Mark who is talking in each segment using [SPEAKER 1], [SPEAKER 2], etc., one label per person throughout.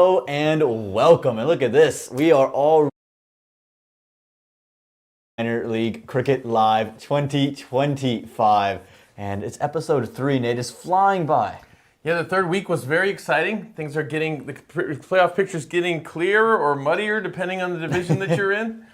[SPEAKER 1] Hello and welcome. And look at this. We are all Minor League Cricket Live 2025. And it's episode 3. Nate is flying by.
[SPEAKER 2] Yeah, the third week was very exciting. Things are getting, the playoff picture's getting clearer or muddier depending on the division that you're in.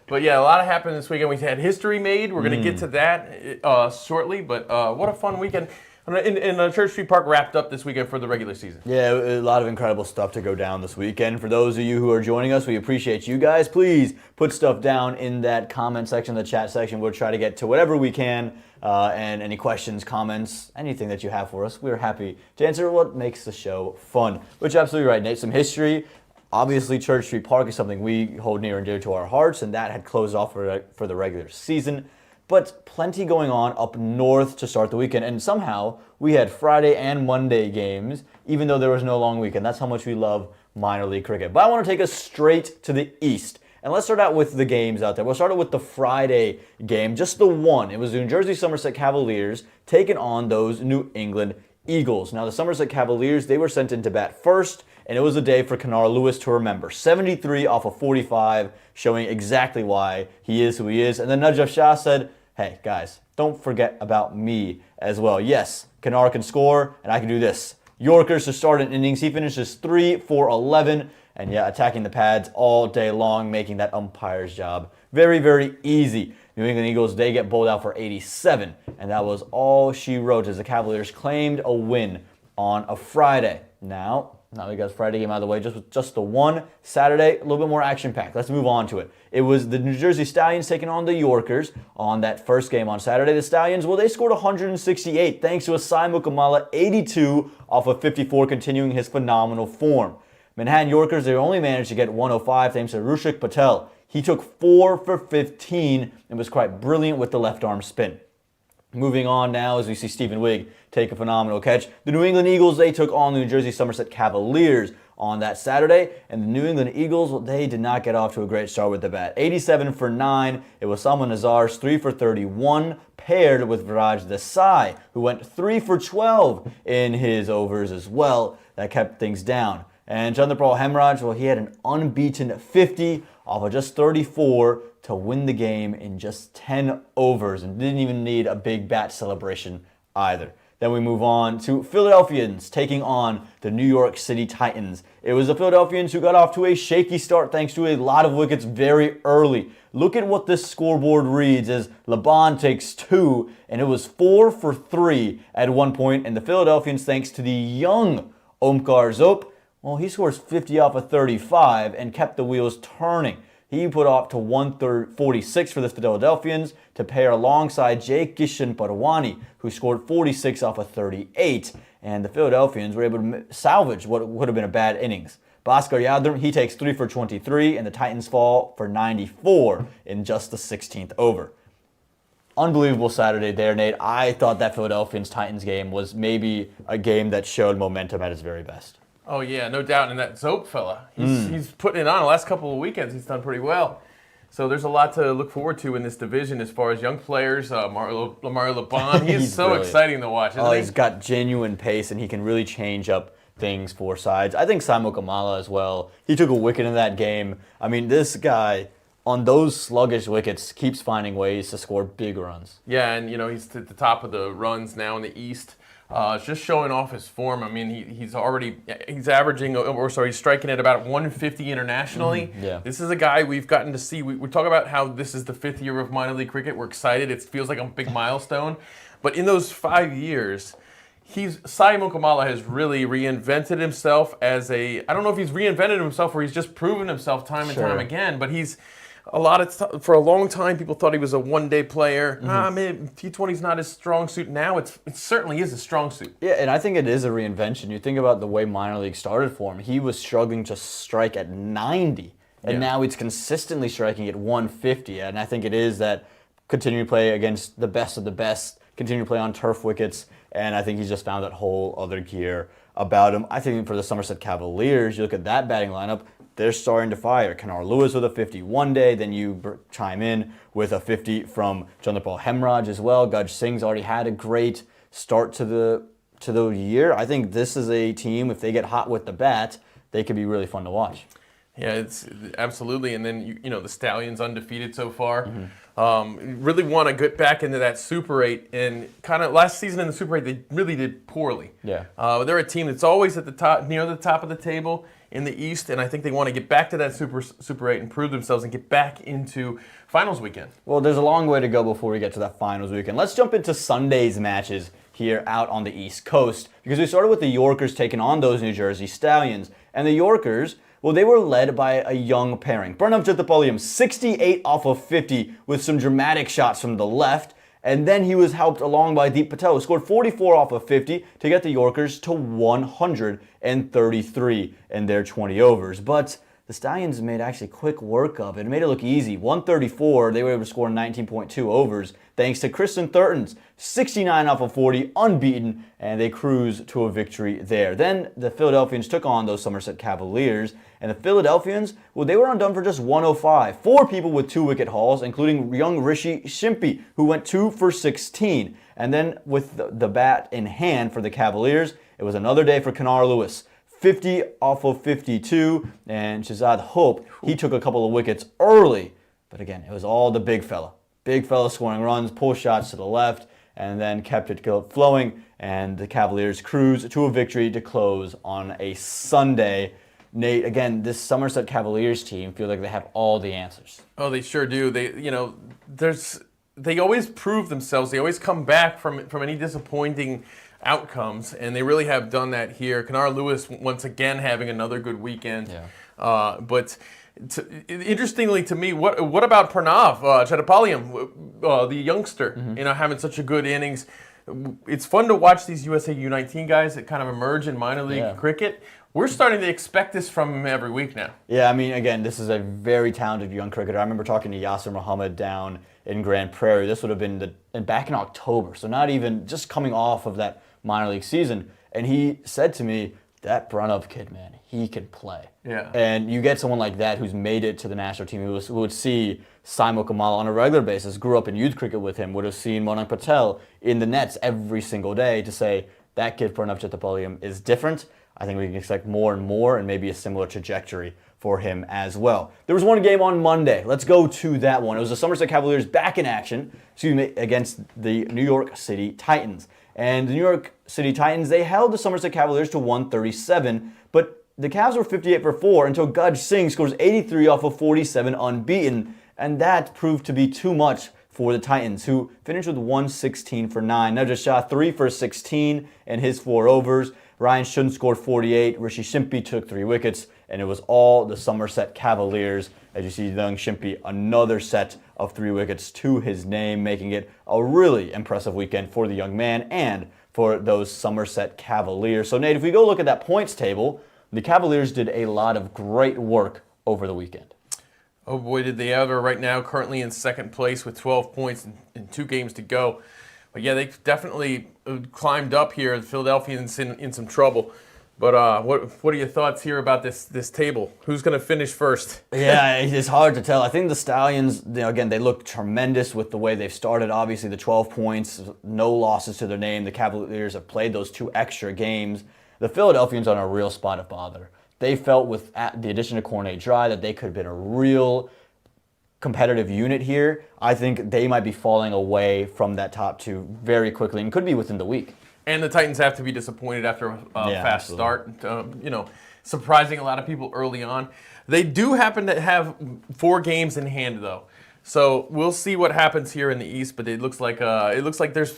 [SPEAKER 2] But yeah, a lot happened this weekend. We had history made. We're going to get to that shortly. But what a fun weekend. And Church Street Park wrapped up this weekend for the regular season.
[SPEAKER 1] Yeah, a lot of incredible stuff to go down this weekend. For those of you who are joining us, we appreciate you guys. Please put stuff down in that comment section, the chat section. We'll try to get to whatever we can. And any questions, comments, anything that you have for us, we're happy to answer what makes the show fun. Which, absolutely right, Nate. Some history. Obviously, Church Street Park is something we hold near and dear to our hearts, and that had closed off for the regular season. But plenty going on up north to start the weekend, and somehow we had Friday and Monday games, even though there was no long weekend. That's how much we love minor league cricket. But I want to take us straight to the east. And let's start out with the games out there. We'll start out with the Friday game, just the one. It was the New Jersey Somerset Cavaliers taking on those New England Eagles. Now, the Somerset Cavaliers, they were sent into bat first, and it was a day for Kennard Lewis to remember. 73 off of 45, showing exactly why he is who he is. And then Najaf Shah said, hey, guys, don't forget about me as well. Yes, Kennard can score, and I can do this. Yorkers to start an innings. He finishes 3 for 11. And yeah, attacking the pads all day long, making that umpire's job very, very easy. New England Eagles, they get bowled out for 87. And that was all she wrote as the Cavaliers claimed a win on a Friday. Now we got Friday game out of the way, just the one. Saturday, a little bit more action-packed. Let's move on to it. It was the New Jersey Stallions taking on the Yorkers on that first game on Saturday. The Stallions, well, they scored 168 thanks to a Sai Mukamala 82 off of 54, continuing his phenomenal form. Manhattan Yorkers, they only managed to get 105 thanks to Rushik Patel. He took 4 for 15 and was quite brilliant with the left arm spin. Moving on now as we see Stephen Wigg take a phenomenal catch. The New England Eagles, they took on the New Jersey Somerset Cavaliers on that Saturday. And the New England Eagles, well, they did not get off to a great start with the bat. 87 for 9. It was Salman Nazar's 3 for 31, paired with Viraj Desai, who went 3 for 12 in his overs as well. That kept things down. And Chandrapal Hemraj, well, he had an unbeaten 50 off of just 34 to win the game in just 10 overs and didn't even need a big bat celebration either. Then we move on to Philadelphians taking on the New York City Titans. It was the Philadelphians who got off to a shaky start thanks to a lot of wickets very early. Look at what this scoreboard reads as Laban takes 2, and it was 4 for 3 at one point, and the Philadelphians, thanks to the young Omkar Zope, well, he scores 50 off of 35 and kept the wheels turning. He put off to 146 for the Philadelphians to pair alongside Jay Kishan Parwani, who scored 46 off of 38. And the Philadelphians were able to salvage what would have been a bad innings. Bhaskar Yadav, he takes 3 for 23, and the Titans fall for 94 in just the 16th over. Unbelievable Saturday there, Nate. I thought that Philadelphians-Titans game was maybe a game that showed momentum at its very best.
[SPEAKER 2] Oh, yeah, no doubt. And that Zope fella, he's putting it on. The last couple of weekends, he's done pretty well. So there's a lot to look forward to in this division as far as young players. Mario Laban, he's so brilliant. Exciting to watch, isn't he?
[SPEAKER 1] He's got genuine pace, and he can really change up things for sides. I think Sai Mukamala as well. He took a wicket in that game. I mean, this guy, on those sluggish wickets, keeps finding ways to score big runs.
[SPEAKER 2] Yeah, and, he's at the top of the runs now in the East. Just showing off his form. I mean, he's averaging, he's striking at about 150 internationally.
[SPEAKER 1] Yeah.
[SPEAKER 2] This is a guy we've gotten to see. We talk about how this is the 5th year of minor league cricket. We're excited. It feels like a big milestone. But in those 5 years, Sai Mukamala has really reinvented himself as I don't know if he's reinvented himself or he's just proven himself time and time again, but he's for a long time, people thought he was a one-day player. T20's not his strong suit. Now it certainly is a strong suit.
[SPEAKER 1] Yeah, and I think it is a reinvention. You think about the way minor league started for him. He was struggling to strike at 90, and now he's consistently striking at 150. And I think it is that continue to play against the best of the best, continue to play on turf wickets, and I think he's just found that whole other gear about him. I think for the Somerset Cavaliers, you look at that batting lineup, they're starting to fire. Kennard Lewis with a 50 one day, then you chime in with a 50 from Chandrapal Hemraj as well. Gaj Singh's already had a great start to the year. I think this is a team, if they get hot with the bat, they could be really fun to watch.
[SPEAKER 2] Yeah, it's absolutely. And then, the Stallions undefeated so far. Really want to get back into that Super 8. And kind of last season in the Super 8, they really did poorly.
[SPEAKER 1] Yeah.
[SPEAKER 2] They're a team that's always at the top, near the top of the table in the East. And I think they want to get back to that Super 8 and prove themselves and get back into finals weekend.
[SPEAKER 1] Well, there's a long way to go before we get to that finals weekend. Let's jump into Sunday's matches here out on the East Coast, because we started with the Yorkers taking on those New Jersey Stallions. And the Yorkers, well, they were led by a young pairing. Pranav Jatapalliam, 68 off of 50 with some dramatic shots from the left. And then he was helped along by Deep Patel, who scored 44 off of 50 to get the Yorkers to 133 in their 20 overs. But the Stallions made actually quick work of it. It made it look easy. 134, they were able to score 19.2 overs thanks to Kristen Thurton's 69 off of 40, unbeaten, and they cruised to a victory there. Then the Philadelphians took on those Somerset Cavaliers, and the Philadelphians, well, they were undone for just 105. 4 people with 2-wicket hauls, including young Rishi Shimpi, who went 2 for 16. And then with the bat in hand for the Cavaliers, it was another day for Kenar Lewis. 50 off of 52, and Shazad Hope, he took a couple of wickets early. But again, it was all the big fella. Big fella scoring runs, pull shots to the left, and then kept it flowing, and the Cavaliers cruised to a victory to close on a Sunday. Nate, again, this Somerset Cavaliers team feels like they have all the answers.
[SPEAKER 2] Oh, they sure do. They always prove themselves. They always come back from any disappointing outcomes, and they really have done that here. Kenar Lewis once again having another good weekend.
[SPEAKER 1] Yeah.
[SPEAKER 2] Interestingly to me, what about Pranav Chatapalliam, the youngster, having such a good innings? It's fun to watch these USA U19 guys that kind of emerge in minor league cricket. We're starting to expect this from him every week now.
[SPEAKER 1] Yeah, I mean, again, this is a very talented young cricketer. I remember talking to Yasser Muhammad down in Grand Prairie. This would have been back in October, so not even just coming off of that minor league season. And he said to me, that Pranav kid, man, he can play.
[SPEAKER 2] Yeah.
[SPEAKER 1] And you get someone like that who's made it to the national team, who would see Saimo Kamala on a regular basis, grew up in youth cricket with him, would have seen Manan Patel in the nets every single day, to say that kid Pranav Chatapalliam is different. I think we can expect more and more, and maybe a similar trajectory for him as well. There was one game on Monday. Let's go to that one. It was the Somerset Cavaliers back in action, against the New York City Titans. And the New York City Titans, they held the Somerset Cavaliers to 137, but the Cavs were 58 for 4 until Gaj Singh scores 83 off of 47 unbeaten, and that proved to be too much for the Titans, who finished with 116 for 9. Najah Shah 3 for 16 in his 4 overs. Ryan Shun scored 48. Rishi Shimpi took 3 wickets, and it was all the Somerset Cavaliers. As you see, young Shimpi, another set of 3 wickets to his name, making it a really impressive weekend for the young man and for those Somerset Cavaliers. So, Nate, if we go look at that points table, the Cavaliers did a lot of great work over the weekend.
[SPEAKER 2] Oh boy, did they ever. Right now, currently in second place with 12 points and 2 games to go. But yeah, they definitely climbed up here. The Philadelphians in some trouble. But what are your thoughts here about this table? Who's going to finish first?
[SPEAKER 1] Yeah, it's hard to tell. I think the Stallions, again, they look tremendous with the way they've started. Obviously, the 12 points, no losses to their name. The Cavaliers have played those 2 extra games. The Philadelphians are in a real spot of bother. They felt with the addition of Cornet Dry that they could have been a real competitive unit here. I think they might be falling away from that top 2 very quickly, and could be within the week.
[SPEAKER 2] And the Titans have to be disappointed after a fast start. Surprising a lot of people early on. They do happen to have 4 games in hand, though. So we'll see what happens here in the East. But it looks like there's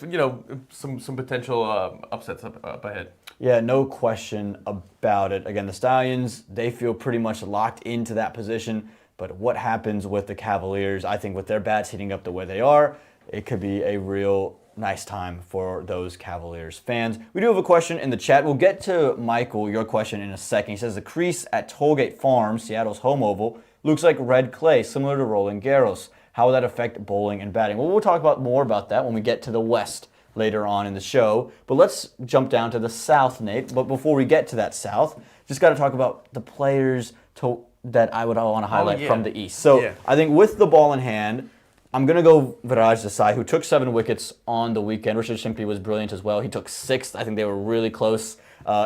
[SPEAKER 2] some potential upsets up ahead.
[SPEAKER 1] Yeah, no question about it. Again, the Stallions, they feel pretty much locked into that position. But what happens with the Cavaliers, I think with their bats heating up the way they are, it could be a real nice time for those Cavaliers fans. We do have a question in the chat. We'll get to Michael, your question, in a second. He says the crease at Tollgate Farm, Seattle's home oval, looks like red clay, similar to Roland Garros. How will that affect bowling and batting? Well, we'll talk more about that when we get to the West later on in the show. But let's jump down to the South, Nate. But before we get to that South, just got to talk about the players that I would want to highlight from the East. So I think with the ball in hand, I'm going to go Viraj Desai, who took 7 wickets on the weekend. Richard Shimpi was brilliant as well. He took 6th. I think they were really close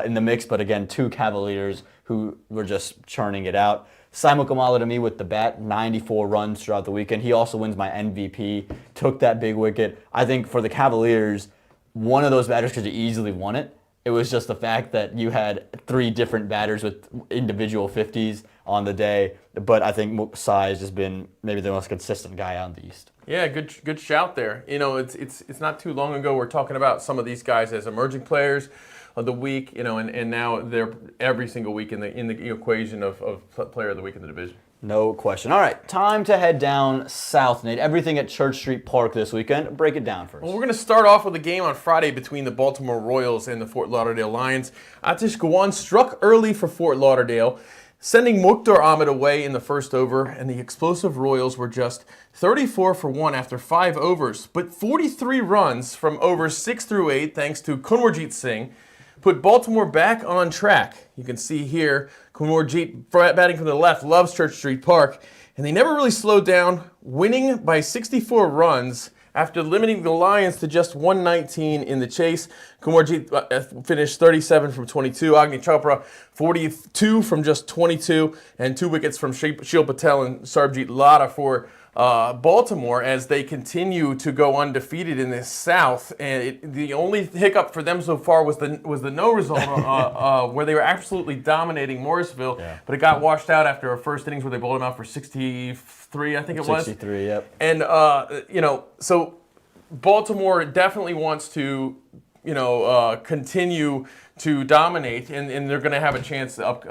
[SPEAKER 1] in the mix. But again, 2 Cavaliers who were just churning it out. Simon Kamala to me with the bat, 94 runs throughout the weekend. He also wins my MVP, took that big wicket. I think for the Cavaliers, one of those batters could have easily won it. It was just the fact that you had 3 different batters with individual 50s on the day. But I think Sai has just been maybe the most consistent guy on the East.
[SPEAKER 2] Yeah, good shout there. You know, it's not too long ago we're talking about some of these guys as emerging players of the week, you know, and now they're every single week in the equation of player of the week in the division.
[SPEAKER 1] No question. All right, time to head down south, Nate. Everything at Church Street Park this weekend. Break it down first.
[SPEAKER 2] Well, we're going to start off with a game on Friday between the Baltimore Royals and the Fort Lauderdale Lions. Atish Gawan struck early for Fort Lauderdale, sending Mukhtar Ahmed away in the first over, and the explosive Royals were just 34 for 1 after 5 overs. But 43 runs from overs 6 through 8, thanks to Kunwarjit Singh, put Baltimore back on track. You can see here, Kunwarjit batting from the left, loves Church Street Park, and they never really slowed down, winning by 64 runs after limiting the Lions to just 119 in the chase. Kunwarjit finished 37 from 22. Agni Chopra, 42 from just 22, and 2 wickets from Shil Patel and Sarbjeet Lada for Baltimore as they continue to go undefeated in this South. And the only hiccup for them so far was the no result where they were absolutely dominating Morrisville, but it got washed out after a first innings where they bowled them out for 63, I think it was.
[SPEAKER 1] 63, yep.
[SPEAKER 2] And, you know, so Baltimore definitely wants to, you know, continue to dominate, and they're going to have a chance up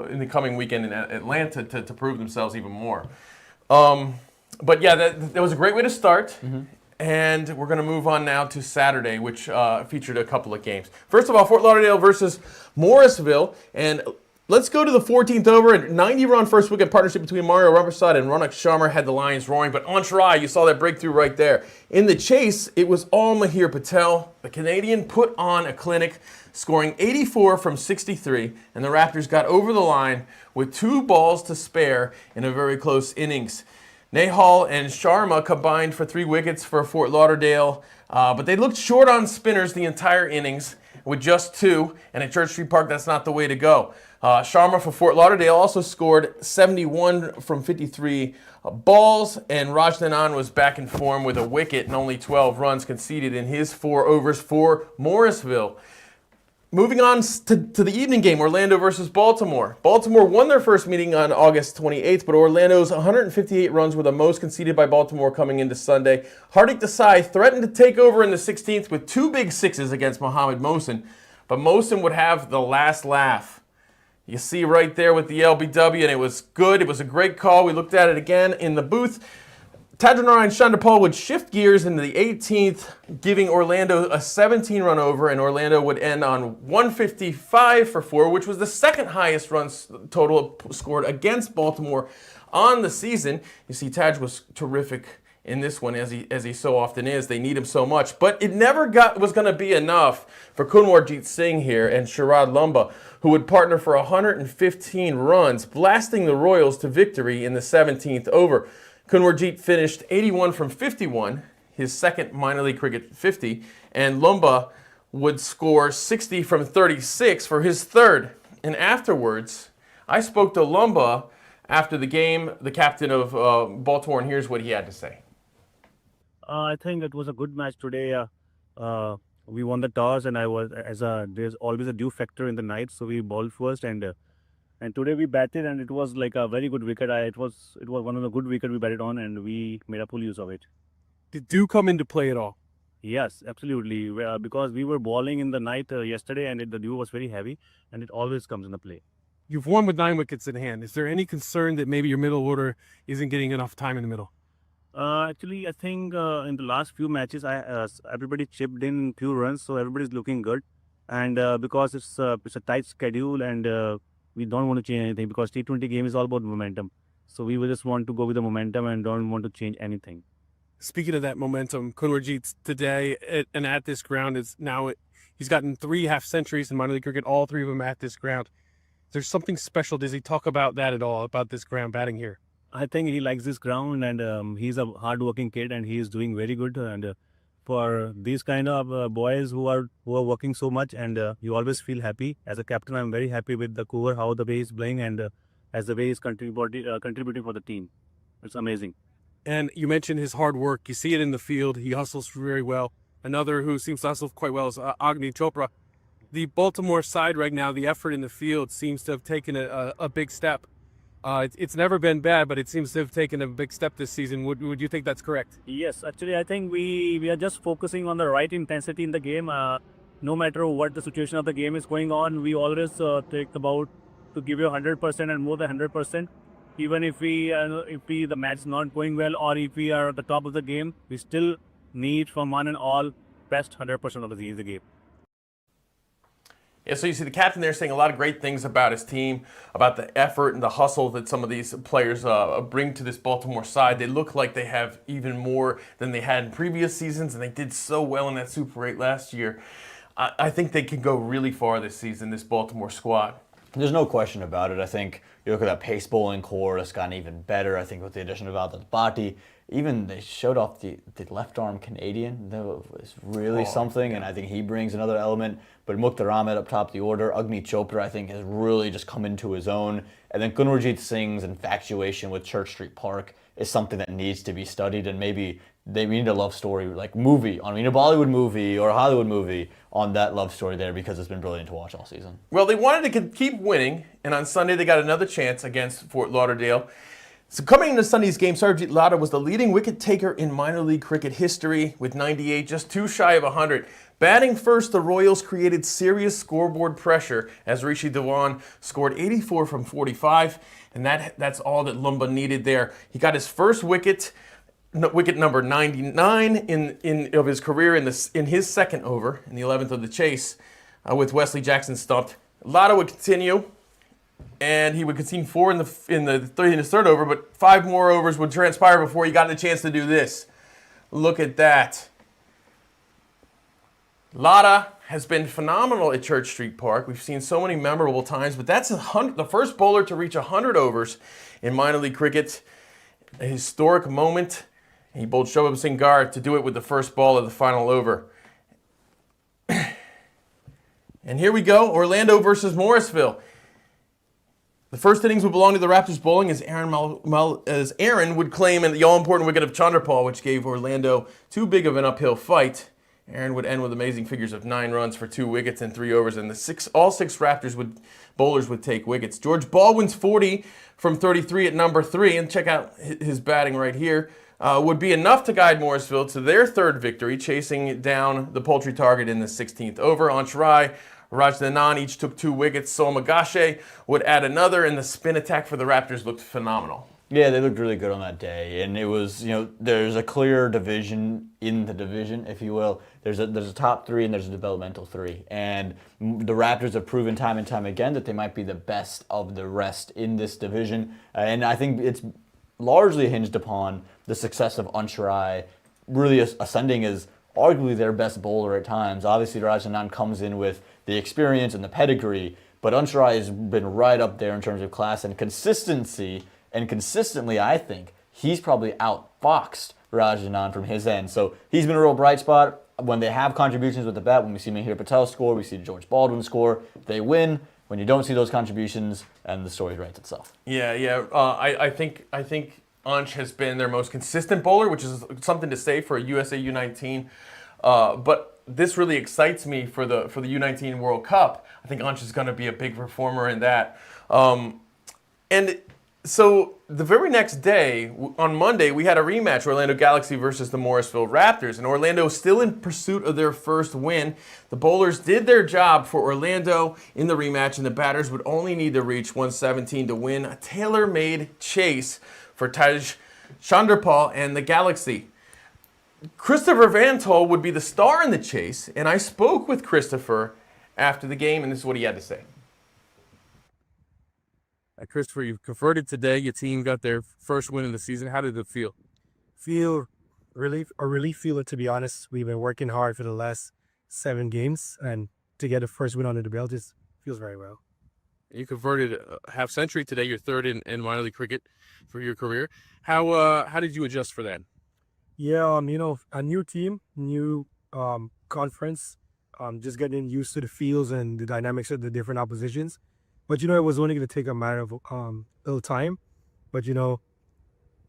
[SPEAKER 2] in the coming weekend in Atlanta to prove themselves even more. But yeah, that was a great way to start. Mm-hmm. And we're going to move on now to Saturday, which featured a couple of games. First of all, Fort Lauderdale versus Morrisville. And let's go to the 14th over. A 90-run first wicket partnership between Mario Rumbersad and Ronak Sharma had the Lions roaring. But on try, you saw that breakthrough right there. In the chase, it was all Mahir Patel. The Canadian put on a clinic, scoring 84 from 63. And the Raptors got over the line with 2 balls to spare in a very close innings. Nehal and Sharma combined for 3 wickets for Fort Lauderdale, but they looked short on spinners the entire innings with just 2, and at Church Street Park, that's not the way to go. Sharma for Fort Lauderdale also scored 71 from 53 balls, and Raj Nanan was back in form with a wicket and only 12 runs conceded in his 4 overs for Morrisville. Moving on to the evening game, Orlando versus Baltimore. Baltimore won their first meeting on August 28th, but Orlando's 158 runs were the most conceded by Baltimore coming into Sunday. Hardik Desai threatened to take over in the 16th with 2 big sixes against Mohammad Mohsin, but Mohsin would have the last laugh. You see right there with the LBW, and it was good. It was a great call. We looked at it again in the booth. Tadranarayan Chandapal would shift gears into the 18th, giving Orlando a 17-run over, and Orlando would end on 155 for 4, which was the second highest runs total scored against Baltimore on the season. You see, Taj was terrific in this one, as he so often is. They need him so much. But it never was going to be enough for Kunwarjit Singh here and Sharad Lumba, who would partner for 115 runs, blasting the Royals to victory in the 17th over. Kunwarjit finished 81 from 51, his second minor league cricket 50, and Lumba would score 60 from 36 for his third. And afterwards, I spoke to Lumba after the game, the captain of Baltimore, and here's what he had to say.
[SPEAKER 3] I think it was a good match today. We won the toss, and there's always a dew factor in the night, so we bowled first, and today we batted, and it was like a very good wicket. It was one of the good wickets we batted on, and we made a full use of it.
[SPEAKER 4] Did dew come into play at all?
[SPEAKER 3] Yes, absolutely. Because we were bowling in the night yesterday, and the dew was very heavy, and it always comes into play.
[SPEAKER 4] You've won with 9 wickets in hand. Is there any concern that maybe your middle order isn't getting enough time in the middle?
[SPEAKER 3] Actually, I think in the last few matches, everybody chipped in few runs, so everybody's looking good. And because it's a tight schedule, and we don't want to change anything, because T20 game is all about momentum. So we will just want to go with the momentum and don't want to change anything.
[SPEAKER 4] Speaking of that momentum, Kunwarjit today at this ground he's gotten 3 half centuries in minor league cricket, all 3 of them at this ground. There's something special. Does he talk about that at all, about this ground batting here?
[SPEAKER 3] I think he likes this ground, and he's a hard-working kid, and he is doing very good. And for these kind of boys who are working so much, and you always feel happy. As a captain, I'm very happy with the cover, how the way he's playing, and as the way he's contributing for the team. It's amazing.
[SPEAKER 4] And you mentioned his hard work. You see it in the field. He hustles very well. Another who seems to hustle quite well is Agni Chopra. The Baltimore side right now, the effort in the field seems to have taken a big step. It's never been bad, but it seems to have taken a big step this season. Would you think that's correct?
[SPEAKER 3] Yes, actually, I think we are just focusing on the right intensity in the game. No matter what the situation of the game is going on, we always take about to give you 100% and more than 100%. Even if the match is not going well, or if we are at the top of the game, we still need from one and all best 100% of the game.
[SPEAKER 2] Yeah, so you see the captain there saying a lot of great things about his team, about the effort and the hustle that some of these players bring to this Baltimore side. They look like they have even more than they had in previous seasons, and they did so well in that Super 8 last year. I think they can go really far this season, this Baltimore squad.
[SPEAKER 1] There's no question about it. I think you look at that pace bowling core, it's gotten even better. I think with the addition of Valdez Bhatti, even they showed off the left arm Canadian. That was really something, and I think he brings another element. But Mukhtar Ahmed up top of the order, Agni Chopra, I think, has really just come into his own. And then Kunwarjit Singh's infatuation with Church Street Park is something that needs to be studied, and maybe we need a love story, like movie, a Bollywood movie or a Hollywood movie on that love story there, because it's been brilliant to watch all season.
[SPEAKER 2] Well, they wanted to keep winning, and on Sunday they got another chance against Fort Lauderdale. So coming into Sunday's game, Sarvjit Lada was the leading wicket taker in minor league cricket history with 98, just too shy of 100. Batting first, the Royals created serious scoreboard pressure as Rishi Dhawan scored 84 from 45, and that's all that Lumba needed there. He got his first wicket number 99 of his career in his second over, in the 11th of the chase, with Wesley Jackson stumped. Lada would continue, and he would concede 4 in his third over, but 5 more overs would transpire before he got the chance to do this. Look at that. Lada has been phenomenal at Church Street Park. We've seen so many memorable times, but that's the first bowler to reach 100 overs in minor league cricket. A historic moment. He bowled Shobham Singh Garg to do it with the first ball of the final over. And here we go, Orlando versus Morrisville. The first innings would belong to the Raptors bowling as Aaron would claim the all-important wicket of Chandrapal, which gave Orlando too big of an uphill fight. Aaron would end with amazing figures of 9 runs for 2 wickets in 3 overs, and all 6 Raptors bowlers would take wickets. George Baldwin's 40 from 33 at number 3, and check out his batting right here, would be enough to guide Morrisville to their third victory, chasing down the poultry target in the 16th over. Ansh Rai, Raj Nanan each took 2 wickets. Somagashe would add another, and the spin attack for the Raptors looked phenomenal.
[SPEAKER 1] Yeah, they looked really good on that day, and it was, there's a clear division in the division, if you will. There's a top 3 and there's a developmental 3, and the Raptors have proven time and time again that they might be the best of the rest in this division, and I think it's largely hinged upon the success of Ansh Rai really ascending as arguably their best bowler at times. Obviously, Raj Anand comes in with the experience and the pedigree, but Ansh Rai has been right up there in terms of class and consistency. And consistently, I think, he's probably outfoxed Raj Anand from his end. So he's been a real bright spot. When they have contributions with the bat, when we see Mihir Patel score, we see George Baldwin score, they win. When you don't see those contributions, and the story writes itself.
[SPEAKER 2] Yeah. I think Ansh has been their most consistent bowler, which is something to say for a USA U19. But this really excites me for the U19 World Cup. I think Ansh is going to be a big performer in that. And so the very next day, on Monday, we had a rematch, Orlando Galaxy versus the Morrisville Raptors, and Orlando still in pursuit of their first win. The bowlers did their job for Orlando in the rematch, and the batters would only need to reach 117 to win a tailor-made chase for Taj Chandrapal and the Galaxy. Christopher Vantol would be the star in the chase, and I spoke with Christopher after the game, and this is what he had to say.
[SPEAKER 4] Christopher, you've converted today. Your team got their first win in the season. How did it feel?
[SPEAKER 5] Really feel it, to be honest. We've been working hard for the last 7 games, and to get a first win under the belt just feels very well.
[SPEAKER 4] You converted a half century today. You're third in minor league cricket for your career. How did you adjust for that?
[SPEAKER 5] Yeah, a new team, new conference, just getting used to the fields and the dynamics of the different oppositions. But it was only going to take a matter of little time. But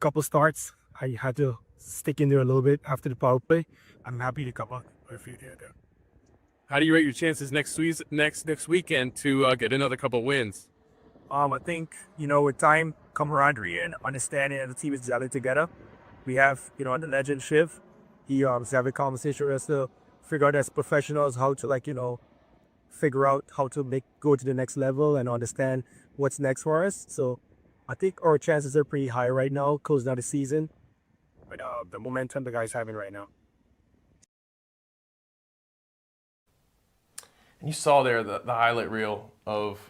[SPEAKER 5] couple starts, I had to stick in there a little bit after the power play. I'm happy to come up with a few there.
[SPEAKER 4] How do you rate your chances next weekend to get another couple wins?
[SPEAKER 5] I think with time, camaraderie, and understanding that the team is gelling together. We have the legend Shiv. He's having a conversation with us to figure out as professionals how to figure out how to go to the next level and understand what's next for us. So I think our chances are pretty high right now, closing out the season. But the momentum the guys having right now.
[SPEAKER 2] And you saw there the highlight reel of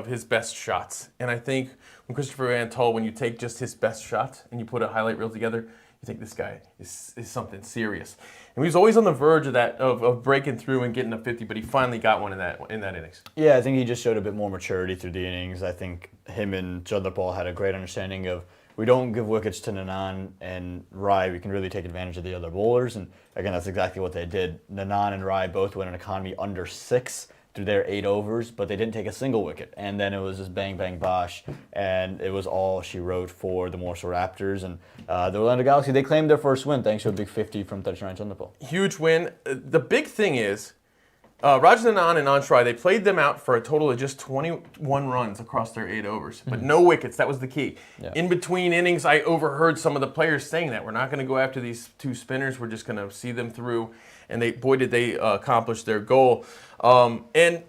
[SPEAKER 2] his best shots. And I think when Christopher Van Tol, when you take just his best shot and you put a highlight reel together, you think this guy is something serious. And he was always on the verge of that of breaking through and getting a 50, but he finally got one in that innings.
[SPEAKER 1] Yeah, I think he just showed a bit more maturity through the innings. I think him and Chandrapal had a great understanding of we don't give wickets to Nanan and Rai. We can really take advantage of the other bowlers. And again, that's exactly what they did. Nanan and Rai both went an economy under 6 through their 8 overs, but they didn't take a single wicket. And then it was just bang, bang, bosh. And it was all she wrote for the Morsa Raptors. And the Orlando Galaxy, they claimed their first win thanks to a big 50 from Tejashree Chandrapal.
[SPEAKER 2] Huge win. The big thing is, Raj Nanan and Ansh Rai, they played them out for a total of just 21 runs across their 8 overs, but no wickets. That was the key.
[SPEAKER 1] Yeah.
[SPEAKER 2] In between innings, I overheard some of the players saying that we're not going to go after these 2 spinners. We're just going to see them through. And boy, did they accomplish their goal. And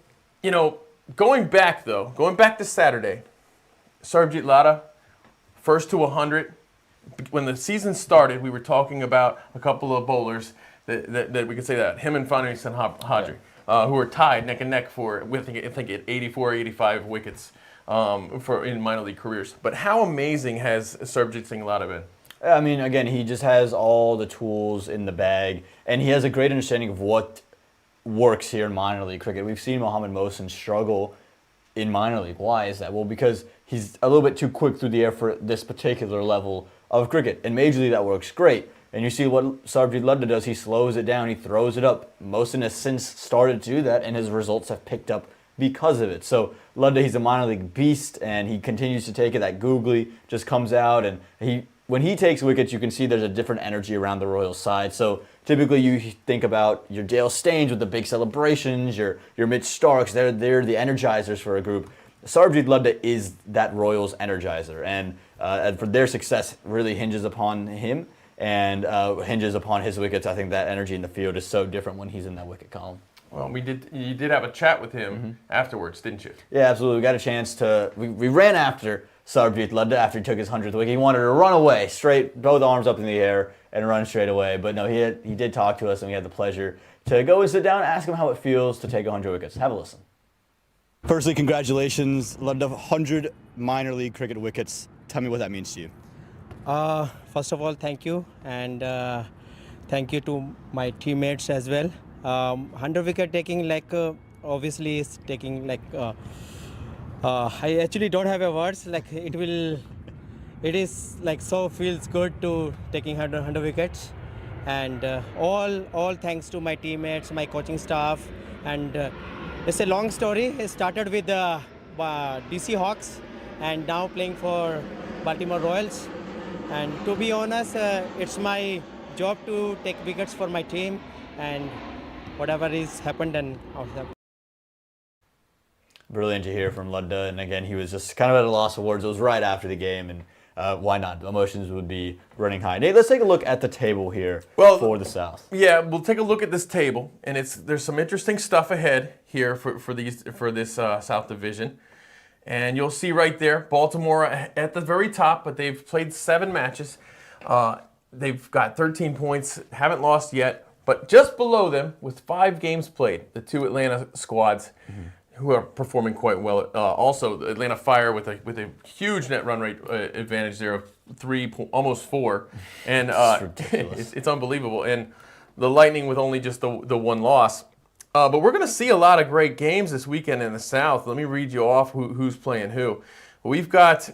[SPEAKER 2] going back to Saturday, Sarbjit Lada, first to 100. When the season started, we were talking about a couple of bowlers that we could say that him and Fanu Sanhadri. Who are tied neck and neck for, I think, 84, 85 wickets in minor league careers. But how amazing has Sarbjit Singh Lada been?
[SPEAKER 1] I mean, again, he just has all the tools in the bag, and he has a great understanding of what works here in minor league cricket. We've seen Mohammad Mohsin struggle in minor league. Why is that? Well, because he's a little bit too quick through the air for this particular level of cricket. In Major League, that works great. And you see what Sarbjit Lada does. He slows it down. He throws it up. Mohsin has since started to do that, and his results have picked up because of it. So Lada, he's a minor league beast, and he continues to take it. That googly just comes out, and when he takes wickets, you can see there's a different energy around the Royals side. So typically you think about your Dale Steyn with the big celebrations, your Mitch Starks. They're the energizers for a group. Sarbjit Lada is that Royals energizer, and for their success really hinges upon him. And hinges upon his wickets. I think that energy in the field is so different when he's in that wicket column.
[SPEAKER 2] Well, you did have a chat with him afterwards, didn't you?
[SPEAKER 1] Yeah, absolutely. We got a chance we ran after Sarbjit Lada after he took his 100th wicket. He wanted to run away, straight, both arms up in the air, and run straight away. But no, he did talk to us, and we had the pleasure to go and sit down and ask him how it feels to take 100 wickets. Have a listen. Firstly, congratulations. Lada, 100 minor league cricket wickets. Tell me what that means to you.
[SPEAKER 6] First of all, thank you, and thank you to my teammates as well. 100 wicket taking, obviously is taking I actually don't have a words. It is so feels good to taking 100 wickets, and all thanks to my teammates, my coaching staff, and it's a long story. It started with DC Hawks, and now playing for Baltimore Royals. And to be honest, it's my job to take wickets for my team, and whatever is happened and how it happened.
[SPEAKER 1] Brilliant to hear from Lada, and again, he was just kind of at a loss of words. It was right after the game, and why not? The emotions would be running high. Nate, let's take a look at the table here for the South.
[SPEAKER 2] Yeah, we'll take a look at this table, and there's some interesting stuff ahead here for this South Division. And you'll see right there, Baltimore at the very top, but they've played 7 matches. They've got 13 points, haven't lost yet. But just below them, with 5 games played, the 2 Atlanta squads, who are performing quite well. Also, the Atlanta Fire with a huge net run rate advantage there of 3, almost 4, and it's unbelievable. And the Lightning with only just the 1 loss. But we're going to see a lot of great games this weekend in the South. Let me read you off who's playing who. We've got,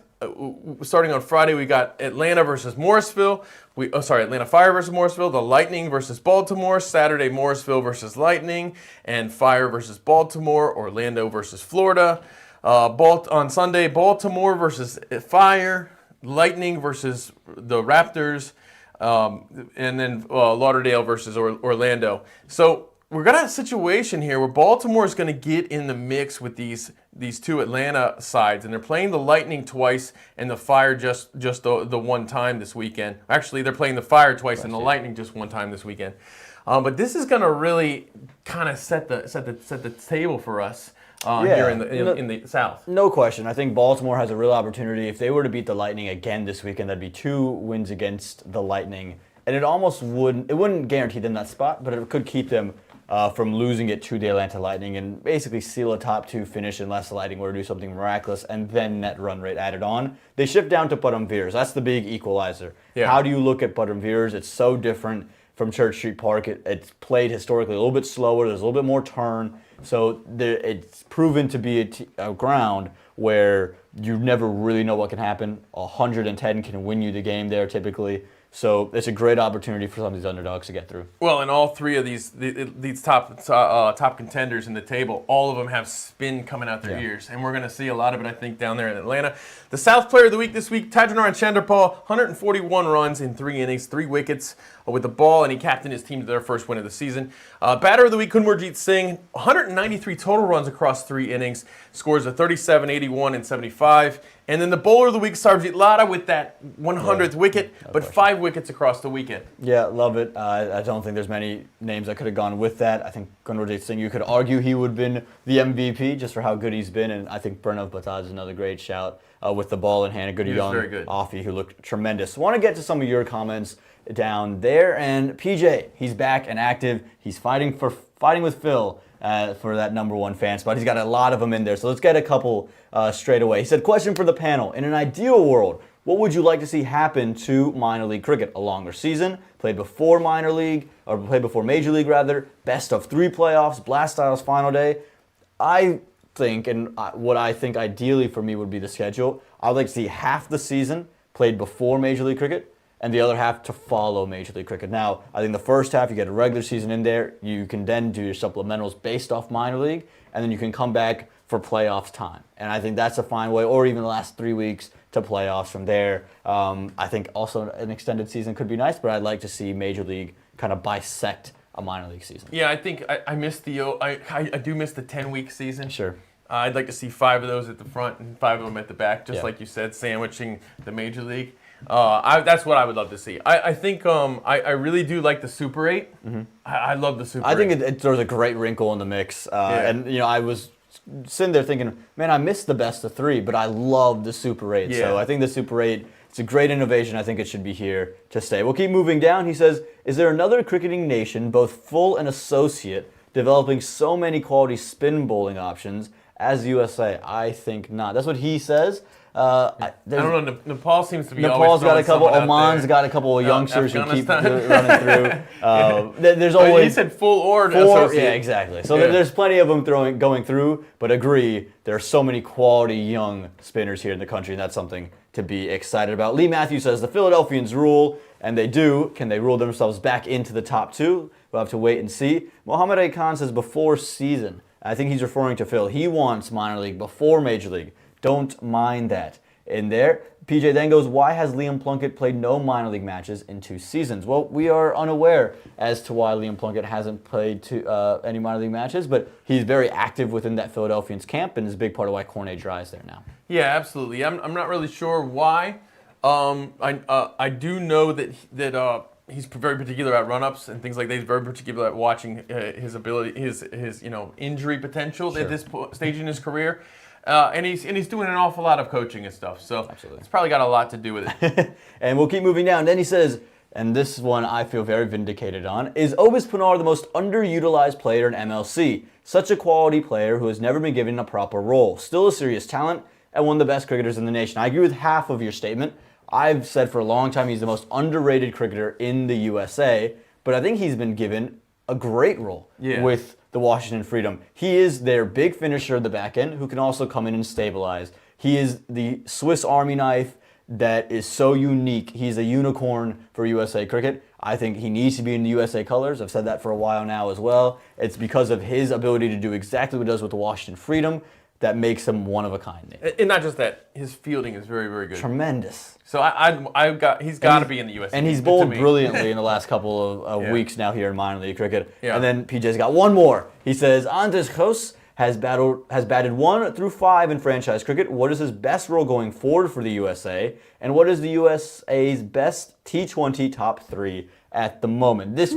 [SPEAKER 2] starting on Friday, we got Atlanta versus Morrisville. Atlanta Fire versus Morrisville. The Lightning versus Baltimore. Saturday, Morrisville versus Lightning. And Fire versus Baltimore. Orlando versus Florida. On Sunday, Baltimore versus Fire. Lightning versus the Raptors. And then Lauderdale versus Orlando. So we're going to have a situation here where Baltimore is going to get in the mix with these two Atlanta sides, and they're playing the Lightning twice and the Fire just the one time this weekend. Actually, they're playing the Fire twice and the Lightning just one time this weekend. But this is going to really kind of set the table for us here in the South.
[SPEAKER 1] No question. I think Baltimore has a real opportunity. If they were to beat the Lightning again this weekend, that'd be 2 wins against the Lightning, and it wouldn't guarantee them that spot, but it could keep them from losing it to the Atlanta Lightning and basically seal a top 2 finish unless the Lightning were to do something miraculous and then net run rate added on. They shift down to Putnam Veers. That's the big equalizer.
[SPEAKER 2] Yeah.
[SPEAKER 1] How do you look at Putnam Veers? It's so different from Church Street Park. It's played historically a little bit slower. There's a little bit more turn. So it's proven to be a ground where you never really know what can happen. 110 can win you the game there typically. So it's a great opportunity for some of these underdogs to get through.
[SPEAKER 2] Well, and all 3 of these top contenders in the table, all of them have spin coming out their ears, and we're going to see a lot of it, I think, down there in Atlanta. The South Player of the Week this week, Tajanaran Chanderpaul, 141 runs in 3 innings, 3 wickets with the ball, and he captained his team to their first win of the season. Batter of the Week, Kunwarjeet Singh, 193 total runs across 3 innings, scores a 37, 81, and 75. And then the Bowler of the Week, Sarvjit Lada, with that 100th wicket, but 5 wickets across the weekend.
[SPEAKER 1] Yeah, love it. I don't think there's many names that could have gone with that. I think Kunwarjeet Singh, you could argue he would have been the MVP just for how good he's been, and I think Pranav Bajaj is another great shout with the ball in hand. A good young offie who looked tremendous. Want to get to some of your comments down there, and PJ, he's back and active. He's fighting with Phil for that #1 fan spot. He's got a lot of them in there, so let's get a couple straight away. He said, question for the panel. In an ideal world, what would you like to see happen to minor league cricket? A longer season, played before Major League rather, best of 3 playoffs, blast styles final day. I think, and what I think ideally for me would be the schedule, I would like to see half the season played before Major League Cricket, and the other half to follow Major League Cricket. Now, I think the first half, you get a regular season in there. You can then do your supplementals based off minor league, and then you can come back for playoffs time. And I think that's a fine way, or even the last 3 weeks to playoffs from there. I think also an extended season could be nice, but I'd like to see Major League kind of bisect a minor league season.
[SPEAKER 2] Yeah, I think I miss I do miss the 10-week season.
[SPEAKER 1] Sure.
[SPEAKER 2] I'd like to see 5 of those at the front and 5 of them at the back, just like you said, sandwiching the Major League. That's what I would love to see. I think I really do like the Super 8. Mm-hmm. I love the Super 8.
[SPEAKER 1] I think it throws a great wrinkle in the mix. And, I was sitting there thinking, man, I missed the best of 3, but I love the Super 8.
[SPEAKER 2] Yeah.
[SPEAKER 1] So I think the Super 8, it's a great innovation. I think it should be here to stay. We'll keep moving down. He says, is there another cricketing nation, both full and associate, developing so many quality spin bowling options as USA? I think not. That's what he says.
[SPEAKER 2] I don't know. Nepal seems to be
[SPEAKER 1] Nepal's
[SPEAKER 2] always
[SPEAKER 1] got a couple.
[SPEAKER 2] Oman's
[SPEAKER 1] got a couple of youngsters who keep running through. There's
[SPEAKER 2] But
[SPEAKER 1] always
[SPEAKER 2] he said full or associate.
[SPEAKER 1] Yeah, exactly. So there's plenty of them going through. But agree, there are so many quality young spinners here in the country, and that's something to be excited about. Lee Matthews says the Philadelphians rule, and they do. Can they rule themselves back into the top 2? We'll have to wait and see. Mohammed A. Khan says before season. I think he's referring to Phil. He wants minor league before major league. Don't mind that. In there, PJ then goes, why has Liam Plunkett played no minor league matches in 2 seasons? Well, we are unaware as to why Liam Plunkett hasn't played any minor league matches, but he's very active within that Philadelphians camp and is a big part of why Cornet Dry's there now.
[SPEAKER 2] Yeah, absolutely. I'm not really sure why. I do know that he's very particular about run-ups and things like that. He's very particular at watching his ability, his injury potential at this stage in his career. And he's doing an awful lot of coaching and stuff, so it's probably got a lot to do with it.
[SPEAKER 1] And we'll keep moving down. Then he says, and this one I feel very vindicated on, is Obis Pinar the most underutilized player in MLC? Such a quality player who has never been given a proper role. Still a serious talent and one of the best cricketers in the nation. I agree with half of your statement. I've said for a long time he's the most underrated cricketer in the USA, but I think he's been given a great role with the Washington Freedom. He is their big finisher at the back end who can also come in and stabilize. He is the Swiss Army knife that is so unique. He's a unicorn for USA cricket. I think he needs to be in the USA colors. I've said that for a while now as well. It's because of his ability to do exactly what he does with the Washington Freedom that makes him one of a kind.
[SPEAKER 2] And not just that, his fielding is very, very good.
[SPEAKER 1] Tremendous.
[SPEAKER 2] So he's got to be in the USA.
[SPEAKER 1] And he's
[SPEAKER 2] to
[SPEAKER 1] bowled
[SPEAKER 2] me.
[SPEAKER 1] brilliantly in the last couple of
[SPEAKER 2] Yeah.
[SPEAKER 1] weeks now here in minor league cricket.
[SPEAKER 2] Yeah.
[SPEAKER 1] And then PJ's got one more. He says, Anders Kos has batted 1 through 5 in franchise cricket. What is his best role going forward for the USA? And what is the USA's best T20 top 3 at the moment? This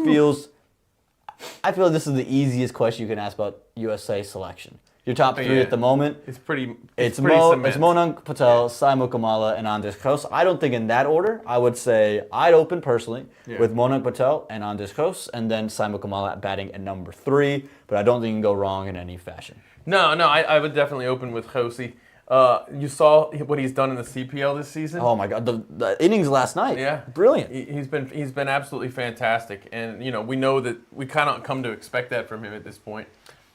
[SPEAKER 1] I feel like this is the easiest question you can ask about USA selection. Your top 3
[SPEAKER 2] Yeah.
[SPEAKER 1] at the moment.
[SPEAKER 2] It's pretty.
[SPEAKER 1] It's
[SPEAKER 2] pretty cement.
[SPEAKER 1] Monang Patel, Sai Mukamala, and Anders Kos. I don't think in that order. I would say I'd open personally with Monang Patel and Anders Kos, and then Sai Mukamala batting at number 3. But I don't think you can go wrong in any fashion.
[SPEAKER 2] No, I would definitely open with Josie. You saw what he's done in the CPL this season.
[SPEAKER 1] Oh my God, the innings last night.
[SPEAKER 2] Yeah,
[SPEAKER 1] Brilliant.
[SPEAKER 2] He's been absolutely fantastic, and we know that we kind of come to expect that from him at this point.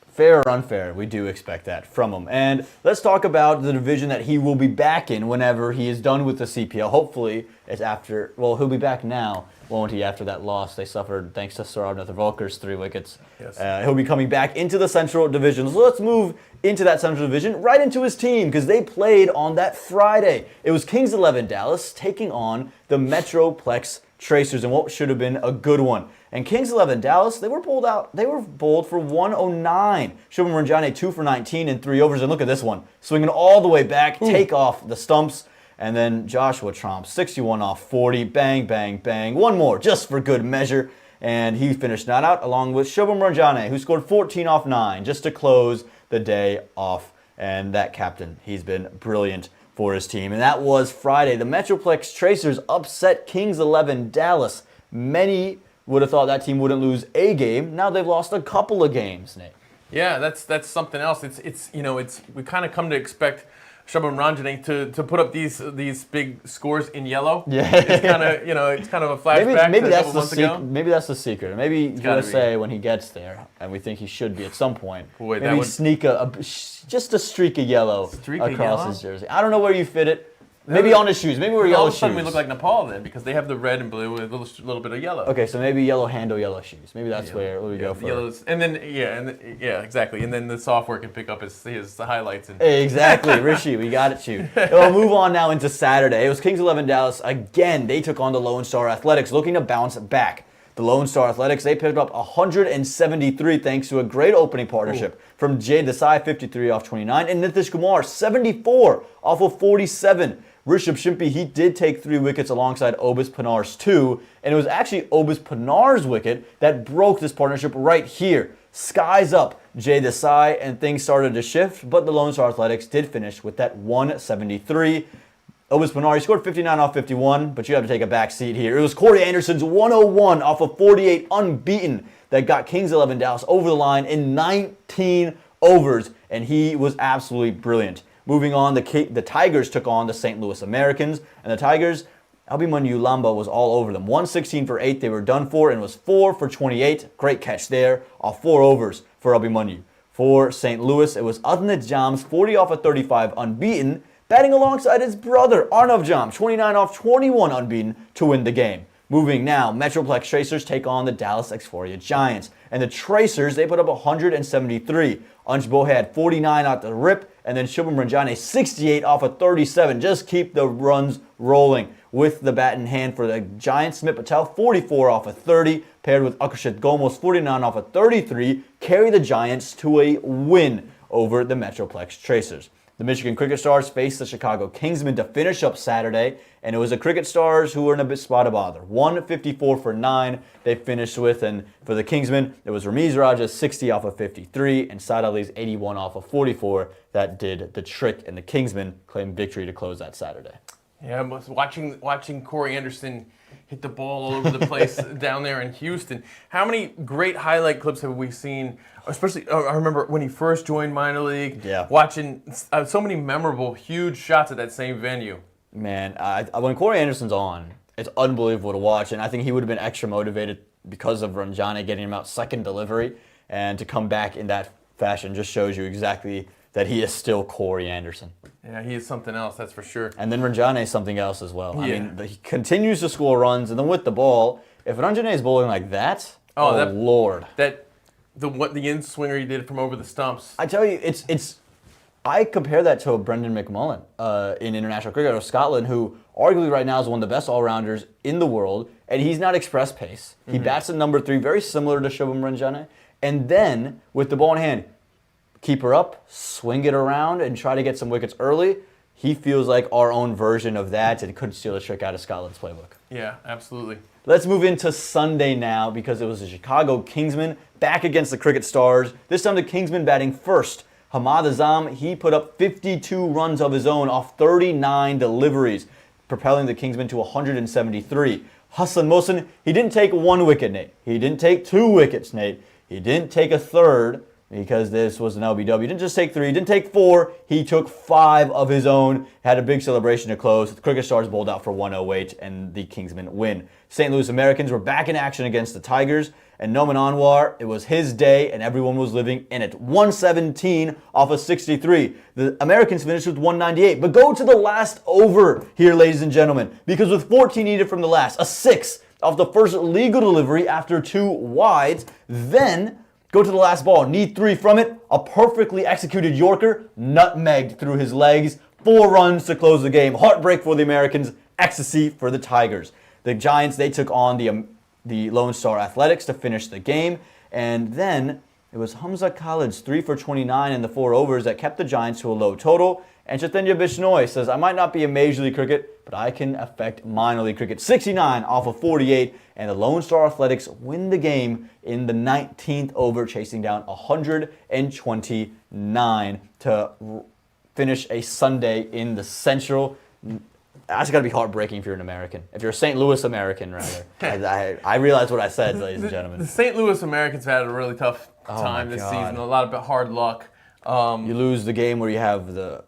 [SPEAKER 1] Fair or unfair, we do expect that from him. And let's talk about the division that he will be back in whenever he is done with the CPL. Hopefully, it's after, well, he'll be back now, won't he, after that loss they suffered thanks to Saurabh Netravalkar's 3 wickets.
[SPEAKER 2] Yes.
[SPEAKER 1] He'll be coming back into the Central Division. So let's move into that Central Division, right into his team, because they played on that Friday. It was Kings 11 Dallas taking on the Metroplex Tracers in what should have been a good one. And Kings 11 Dallas, they were bowled out. They were bowled for 109. Shubham Ranjane 2 for 19 in 3 overs. And look at this one, swinging all the way back, take off the stumps. And then Joshua Tromp 61 off 40, bang, bang, bang. One more just for good measure. And he finished not out along with Shubham Ranjane, who scored 14 off 9 just to close the day off. And that captain, he's been brilliant for his team. And that was Friday. The Metroplex Tracers upset Kings 11 Dallas. Many would have thought that team wouldn't lose a game. Now they've lost a couple of games, Nate.
[SPEAKER 2] Yeah, that's something else. It's we kind of come to expect Shubham Ranjane to put up these big scores in yellow.
[SPEAKER 1] Yeah.
[SPEAKER 2] It's kind of a flashback
[SPEAKER 1] Maybe
[SPEAKER 2] to a
[SPEAKER 1] that's
[SPEAKER 2] couple
[SPEAKER 1] the
[SPEAKER 2] months ago.
[SPEAKER 1] maybe that's the secret. Maybe
[SPEAKER 2] gotta
[SPEAKER 1] USA when he gets there, and we think he should be at some point.
[SPEAKER 2] Boy, that
[SPEAKER 1] maybe
[SPEAKER 2] would-
[SPEAKER 1] sneak just a streak of yellow
[SPEAKER 2] Streak of
[SPEAKER 1] across
[SPEAKER 2] yellow?
[SPEAKER 1] his jersey. I don't know where you fit it. Maybe on his shoes. Maybe wear
[SPEAKER 2] All
[SPEAKER 1] yellow
[SPEAKER 2] of a sudden
[SPEAKER 1] shoes.
[SPEAKER 2] we look like Nepal then because they have the red and blue with a little bit of yellow.
[SPEAKER 1] Okay, so maybe yellow handle, yellow shoes. Maybe that's where we go
[SPEAKER 2] The
[SPEAKER 1] for.
[SPEAKER 2] yellows, and then exactly, and then the software can pick up his highlights and
[SPEAKER 1] Exactly, Rishi, we got it, you. We'll move on now into Saturday. It was Kings 11 Dallas again. They took on the Lone Star Athletics, looking to bounce back. The Lone Star Athletics, they picked up 173 thanks to a great opening partnership from Jay Desai, 53 off 29, and Nitish Kumar, 74 off of 47. Rishabh Shimpi, he did take 3 wickets alongside Obis Panar's 2, and it was actually Obis Panar's wicket that broke this partnership right here. Skies up Jay Desai, and things started to shift, but the Lone Star Athletics did finish with that 173. Obis Panar, he scored 59 off 51, but you have to take a back seat here. It was Corey Anderson's 101 off of 48 unbeaten that got Kings 11 Dallas over the line in 19 overs, and he was absolutely brilliant. Moving on, the Tigers took on the St. Louis Americans, and the Tigers, Abhimanyu Lamba was all over them. 116 for 8 they were done for, and was 4 for 28. Great catch there off 4 overs for Abhimanyu. For St. Louis, it was Adnit Jams, 40 off of 35 unbeaten, batting alongside his brother, Arnav Jam, 29 off 21 unbeaten to win the game. Moving now, Metroplex Tracers take on the Dallas Exploria Giants. And the Tracers, they put up 173. Ansh Bohe had 49 out the rip, and then Shubham Ranjane 68 off of 37. Just keep the runs rolling with the bat in hand for the Giants. Smith Patel 44 off of 30, paired with Akashit Gomos 49 off of 33, carry the Giants to a win over the Metroplex Tracers. The Michigan Cricket Stars faced the Chicago Kingsmen to finish up Saturday, and it was the Cricket Stars who were in a bit spot of bother. 154 for 9 they finished with, and for the Kingsmen, it was Ramiz Raja's 60 off of 53 and Saad Ali's 81 off of 44 that did the trick, and the Kingsmen claimed victory to close that Saturday.
[SPEAKER 2] Yeah, I was watching Corey Anderson hit the ball all over the place down there in Houston. How many great highlight clips have we seen? Especially, I remember when he first joined minor league.
[SPEAKER 1] Yeah.
[SPEAKER 2] Watching so many memorable, huge shots at that same venue.
[SPEAKER 1] Man, when Corey Anderson's on, it's unbelievable to watch, and I think he would have been extra motivated because of Ranjane getting him out second delivery, and to come back in that fashion just shows you exactly that he is still Corey Anderson.
[SPEAKER 2] Yeah, he is something else, that's for sure.
[SPEAKER 1] And then Ranjane is something else as well. I
[SPEAKER 2] Yeah.
[SPEAKER 1] mean, he continues to score runs, and then with the ball, if Ranjane is bowling like that, Lord.
[SPEAKER 2] The in swinger he did from over the stumps.
[SPEAKER 1] I tell you, I compare that to a Brendan McMullen in international cricket of Scotland, who arguably right now is one of the best all-rounders in the world, and he's not express pace. He bats at number 3, very similar to Shubham Ranjane. And then, with the ball in hand, keep her up, swing it around, and try to get some wickets early. He feels like our own version of that and couldn't steal a trick out of Scotland's playbook.
[SPEAKER 2] Yeah, absolutely.
[SPEAKER 1] Let's move into Sunday now because it was the Chicago Kingsmen back against the Cricket Stars. This time the Kingsmen batting first. Hamad Azam, he put up 52 runs of his own off 39 deliveries, propelling the Kingsmen to 173. Hassan Mohsin, he didn't take 1 wicket, Nate. He didn't take 2 wickets, Nate. He didn't take a third because this was an LBW. He didn't just take 3, he didn't take 4, he took 5 of his own. Had a big celebration to close. The Cricket Stars bowled out for 108 and the Kingsmen win. St. Louis Americans were back in action against the Tigers. And Noman Anwar, it was his day and everyone was living in it. 117 off of 63. The Americans finished with 198. But go to the last over here, ladies and gentlemen, because with 14 needed from the last, a 6 off the first legal delivery after 2 wides, then go to the last ball, need 3 from it, a perfectly executed Yorker, nutmegged through his legs, 4 runs to close the game. Heartbreak for the Americans, ecstasy for the Tigers. The Giants, they took on the Lone Star Athletics to finish the game, and then it was Hamza Khalid's 3 for 29 in the 4 overs that kept the Giants to a low total. And Chaitanya Bishnoi says, I might not be a Major League Cricket, but I can affect minor league cricket. 69 off of 48, and the Lone Star Athletics win the game in the 19th over, chasing down 129 to finish a Sunday in the Central. That's got to be heartbreaking if you're an American. If you're a St. Louis American, rather. I realize what I said, ladies and gentlemen.
[SPEAKER 2] The St. Louis Americans have had a really tough time this season. A lot of hard luck.
[SPEAKER 1] You lose the game where you have the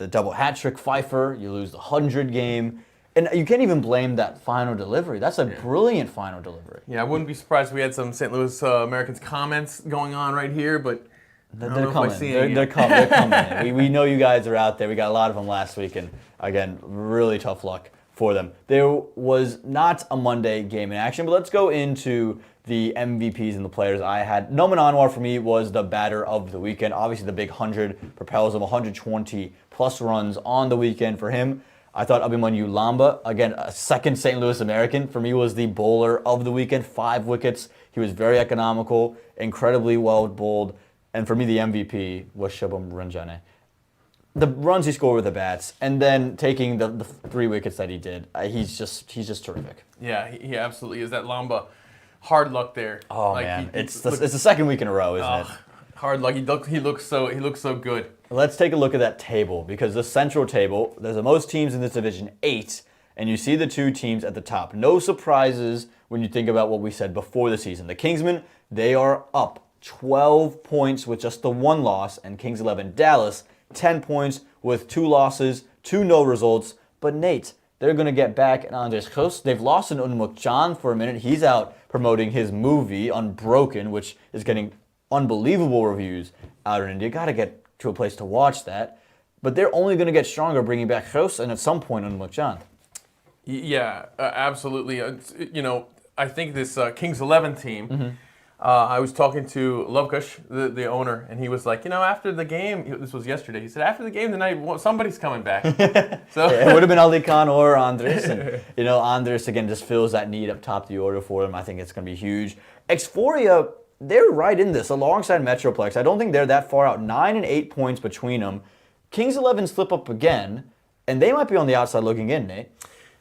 [SPEAKER 1] double hat trick Pfeiffer. You lose the 100 game. And you can't even blame that final delivery. That's a brilliant final delivery.
[SPEAKER 2] Yeah, I wouldn't be surprised if we had some St. Louis Americans comments going on right here, but
[SPEAKER 1] they're coming. They're coming. We know you guys are out there. We got a lot of them last week, and again, really tough luck for them. There was not a Monday game in action, but let's go into the MVPs and the players I had. Noman Anwar for me was the batter of the weekend. Obviously, the big 100 propels him 120 plus runs on the weekend for him. I thought Abhimanyu Lamba, again, a second St. Louis American, for me was the bowler of the weekend. 5 wickets. He was very economical, incredibly well bowled. And for me, the MVP was Shubham Ranjane. The runs he scored with the bats, and then taking the 3 wickets that he did, he's just terrific.
[SPEAKER 2] Yeah, he absolutely is. That Lamba, hard luck there.
[SPEAKER 1] Oh man, it's the second week in a row, isn't it?
[SPEAKER 2] Hard luck. He looks so good.
[SPEAKER 1] Let's take a look at that table, because the Central table, there's the most teams in this division, 8, and you see the 2 teams at the top. No surprises when you think about what we said before the season. The Kingsmen, they are up 12 points with just the 1 loss, and Kings 11 Dallas 10 points with 2 losses, 2 no results. But Nate, they're going to get back at Andres Kos. They've lost in Unmuk Chan for a minute. He's out promoting his movie Unbroken, which is getting unbelievable reviews out in India. Got to get to a place to watch that. But they're only going to get stronger bringing back Kos and at some point Unmuk Chan.
[SPEAKER 2] Yeah, absolutely. I think this Kings 11 team. I was talking to Lovkush, the owner, and he was like, after the game, this was yesterday, he said, after the game tonight, somebody's coming back. So
[SPEAKER 1] yeah, it would have been Ali Khan or Andres. And, Andres, again, just fills that need up top of the order for them. I think it's going to be huge. Xforia, they're right in this, alongside Metroplex. I don't think they're that far out. 9 and 8 points between them. Kings 11 slip up again, and they might be on the outside looking in, Nate.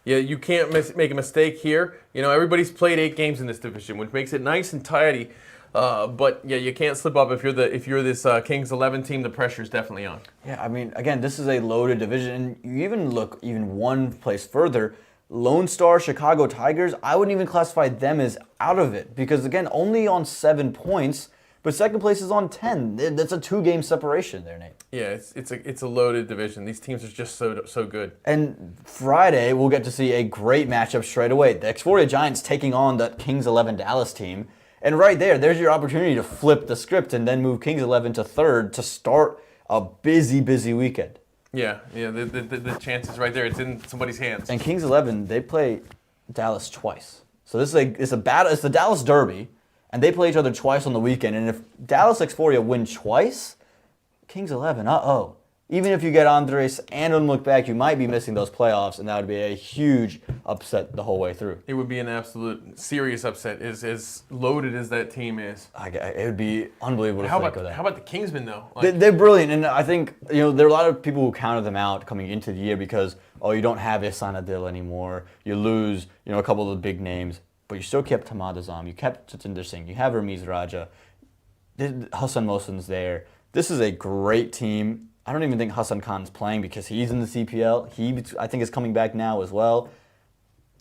[SPEAKER 2] Yeah, you can't make a mistake here. Everybody's played 8 games in this division, which makes it nice and tidy. But yeah, you can't slip up if you're this Kings 11 team. The pressure is definitely on.
[SPEAKER 1] Yeah, I mean, again, this is a loaded division, and you even look one place further. Lone Star, Chicago Tigers, I wouldn't even classify them as out of it because, again, only on 7 points, but second place is on 10. That's a 2-game separation there, Nate.
[SPEAKER 2] Yeah, it's a loaded division. These teams are just so good.
[SPEAKER 1] And Friday, we'll get to see a great matchup straight away. The Xforia Giants taking on the Kings 11 Dallas team. And right there's your opportunity to flip the script and then move Kings 11 to third to start a busy weekend.
[SPEAKER 2] Yeah. The chance is right there. It's in somebody's hands.
[SPEAKER 1] And Kings 11, they play Dallas twice. So this is it's a battle. It's the Dallas Derby, and they play each other twice on the weekend. And if Dallas Exforia win twice, Kings 11, even if you get Andres and don't look back, you might be missing those playoffs, and that would be a huge upset the whole way through.
[SPEAKER 2] It would be an absolute serious upset, as loaded as that team is.
[SPEAKER 1] It would be unbelievable to think of that.
[SPEAKER 2] How about the Kingsmen, though?
[SPEAKER 1] They're brilliant, and I think there are a lot of people who counted them out coming into the year because, you don't have Ihsan Adil anymore. You lose, a couple of the big names, but you still kept Hamad Azam. You kept Jatinder Singh. You have Ramiz Raja. Hassan Mohsin's there. This is a great team. I don't even think Hassan Khan's playing because he's in the CPL. I think, is coming back now as well.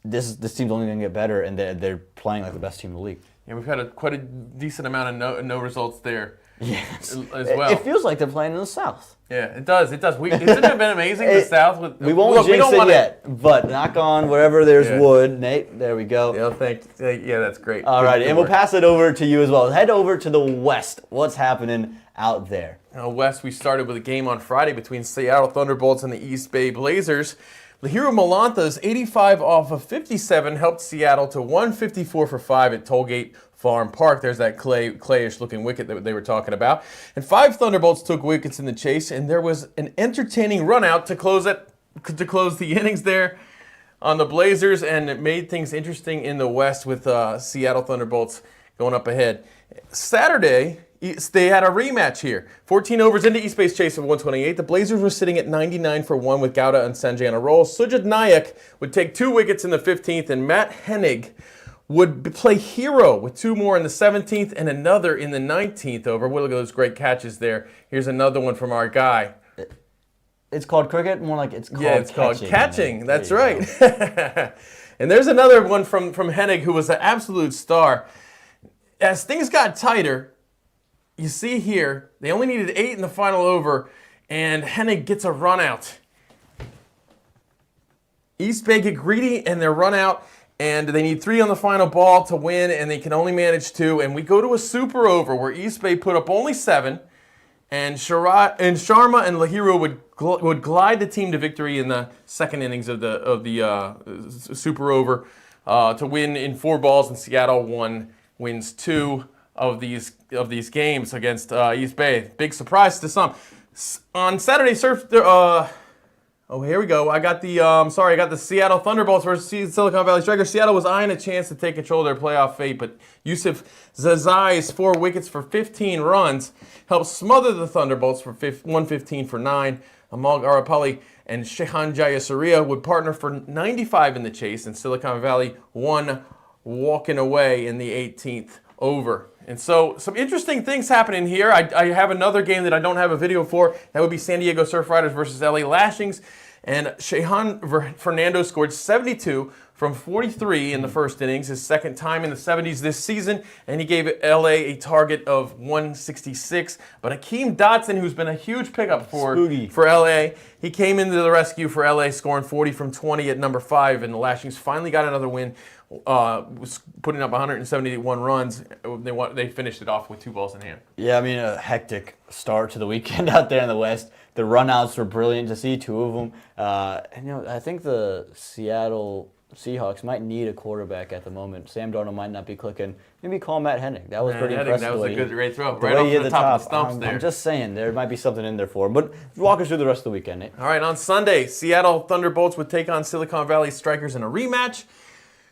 [SPEAKER 1] This team's only going to get better, and they're playing like the best team in the league.
[SPEAKER 2] Yeah, we've had quite a decent amount of no results there.
[SPEAKER 1] Yes.
[SPEAKER 2] As well.
[SPEAKER 1] It feels like they're playing in the South.
[SPEAKER 2] Yeah, it does. Isn't it been amazing, the South?
[SPEAKER 1] We won't jinx it yet, but knock on wherever there's wood. Nate, there we go.
[SPEAKER 2] Yeah, thanks. Yeah, that's great.
[SPEAKER 1] All right, and we'll pass it over to you as well. Head over to the West. What's happening out there?
[SPEAKER 2] West, we started with a game on Friday between Seattle Thunderbolts and the East Bay Blazers. Lahiro Malanta's 85 off of 57 helped Seattle to 154 for 5 at Tollgate Farm Park. There's that clayish looking wicket that they were talking about. And 5 Thunderbolts took wickets in the chase, and there was an entertaining run out to close the innings there on the Blazers, and it made things interesting in the West with Seattle Thunderbolts going up ahead. Saturday, they had a rematch here. 14 overs into East Bay's chase of 128. The Blazers were sitting at 99 for 1 with Gowda and Sanjay on a roll. Sujat Nayak would take 2 wickets in the 15th, and Matt Hennig would play hero with 2 more in the 17th and another in the 19th over. Look at those great catches there. Here's another one from our guy.
[SPEAKER 1] It's called cricket? More like it's called
[SPEAKER 2] catching. That's right. And there's another one from Hennig, who was an absolute star. As things got tighter, you see here, they only needed 8 in the final over, and Hennig gets a run out. East Bay get greedy and their run out, and they need 3 on the final ball to win, and they can only manage 2. And we go to a super over where East Bay put up only 7, and Sharma and Lahiro would glide the team to victory in the second innings of the super over to win in 4 balls, and Seattle wins 2 of these games against East Bay. Big surprise to some. On Saturday, here we go. I got the Seattle Thunderbolts versus Silicon Valley Strikers. Seattle was eyeing a chance to take control of their playoff fate, but Yusuf Zazai's 4 wickets for 15 runs helped smother the Thunderbolts for 115 for 9. Amal Arapali and Shehan Jayasuriya would partner for 95 in the chase, and Silicon Valley won walking away in the 18th over. And so some interesting things happening here. I have another game that I don't have a video for. That would be San Diego Surf Riders versus LA Lashings. And Shehan Fernando scored 72 from 43 in the first innings, his second time in the 70s this season, and he gave LA a target of 166. But Akeem Dotson, who's been a huge pickup for LA, he came into the rescue for LA, scoring 40 from 20 at number 5, and the Lashings finally got another win, was putting up 171 runs. They finished it off with 2 balls in hand.
[SPEAKER 1] Yeah, I mean, a hectic start to the weekend out there in the West. The runouts were brilliant to see, 2 of them. And I think the Seattle Seahawks might need a quarterback at the moment. Sam Darnold might not be clicking. Maybe call Matt Hennig. That was pretty impressive.
[SPEAKER 2] That was a good great throw.
[SPEAKER 1] Right
[SPEAKER 2] off the top of the stumps there.
[SPEAKER 1] I'm just saying, there might be something in there for him. But walk us through the rest of the weekend, Nate.
[SPEAKER 2] All right, on Sunday, Seattle Thunderbolts would take on Silicon Valley Strikers in a rematch.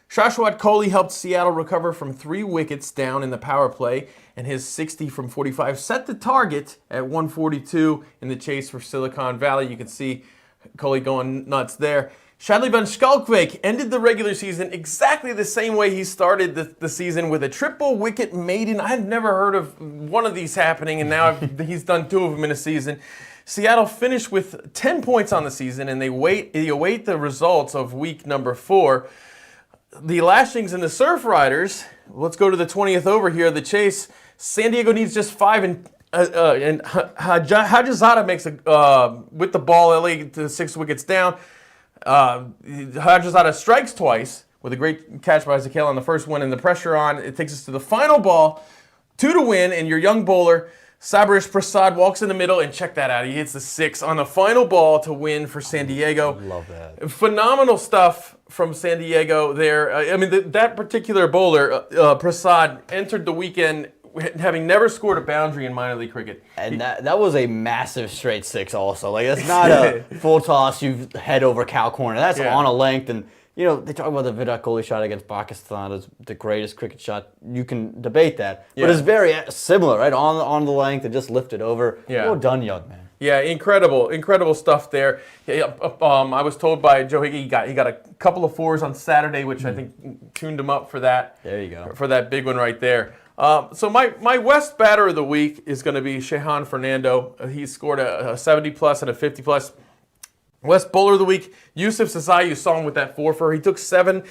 [SPEAKER 2] Shashwat Kohli helped Seattle recover from 3 wickets down in the power play, and his 60 from 45 set the target at 142 in the chase for Silicon Valley. You can see Kohli going nuts there. Shadley van Schalkwijk ended the regular season exactly the same way he started the season, with a triple wicket maiden. I had never heard of one of these happening, and now he's done 2 of them in a season. Seattle finished with 10 points on the season, and they await the results of week number 4. The Lashings and the Surf Riders, let's go to the 20th over here, the chase. San Diego needs just 5, and Hajizada makes with the ball, LA to 6 wickets down. Hajizada strikes twice with a great catch by Ezekiel on the first one, and the pressure on. It takes us to the final ball, 2 to win, and your young bowler, Sabarish Prasad walks in the middle, and check that out. He hits the 6 on the final ball to win for San Diego.
[SPEAKER 1] Love that.
[SPEAKER 2] Phenomenal stuff from San Diego there. I mean, that particular bowler, Prasad, entered the weekend having never scored a boundary in minor league cricket.
[SPEAKER 1] And that was a massive straight 6 also. Like, that's not a full toss, you head over cow corner. That's on a length. And, you know, they talk about the Virat Kohli shot against Pakistan as the greatest cricket shot. You can debate that. But it's very similar, right? On the length and just lift it over. Well done, young man.
[SPEAKER 2] Yeah, incredible stuff there. I was told by Joe Hickey he got a couple of 4s on Saturday, which I think tuned him up for that.
[SPEAKER 1] There you go.
[SPEAKER 2] For that big one right there. So my West batter of the week is going to be Shehan Fernando. He scored a 70-plus and a 50-plus. West bowler of the week, Yusuf Sasai. You saw him with that 4-fer. He took 7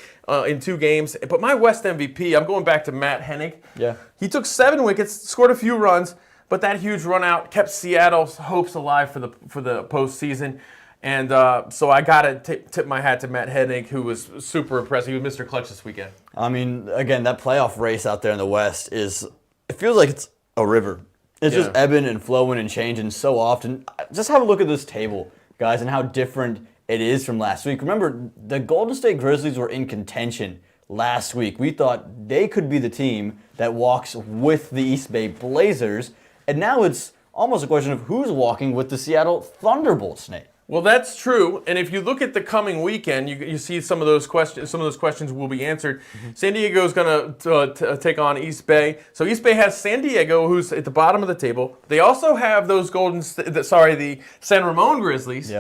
[SPEAKER 2] in 2 games. But my West MVP, I'm going back to Matt Hennig.
[SPEAKER 1] Yeah.
[SPEAKER 2] He took 7 wickets, scored a few runs, but that huge run out kept Seattle's hopes alive for the postseason. And so I got to tip my hat to Matt Hennig, who was super impressive. He was Mr. Clutch this weekend. I
[SPEAKER 1] mean, again, that playoff race out there in the West it feels like it's a river. It's just ebbing and flowing and changing so often. Just have a look at this table, guys, and how different it is from last week. Remember, the Golden State Grizzlies were in contention last week. We thought they could be the team that walks with the East Bay Blazers, and now it's almost a question of who's walking with the Seattle Thunderbolts, Nate.
[SPEAKER 2] Well, that's true, and if you look at the coming weekend, you see some of those questions. Some of those questions will be answered. San Diego is going to take on East Bay. So East Bay has San Diego, who's at the bottom of the table. They also have those the San Ramon Grizzlies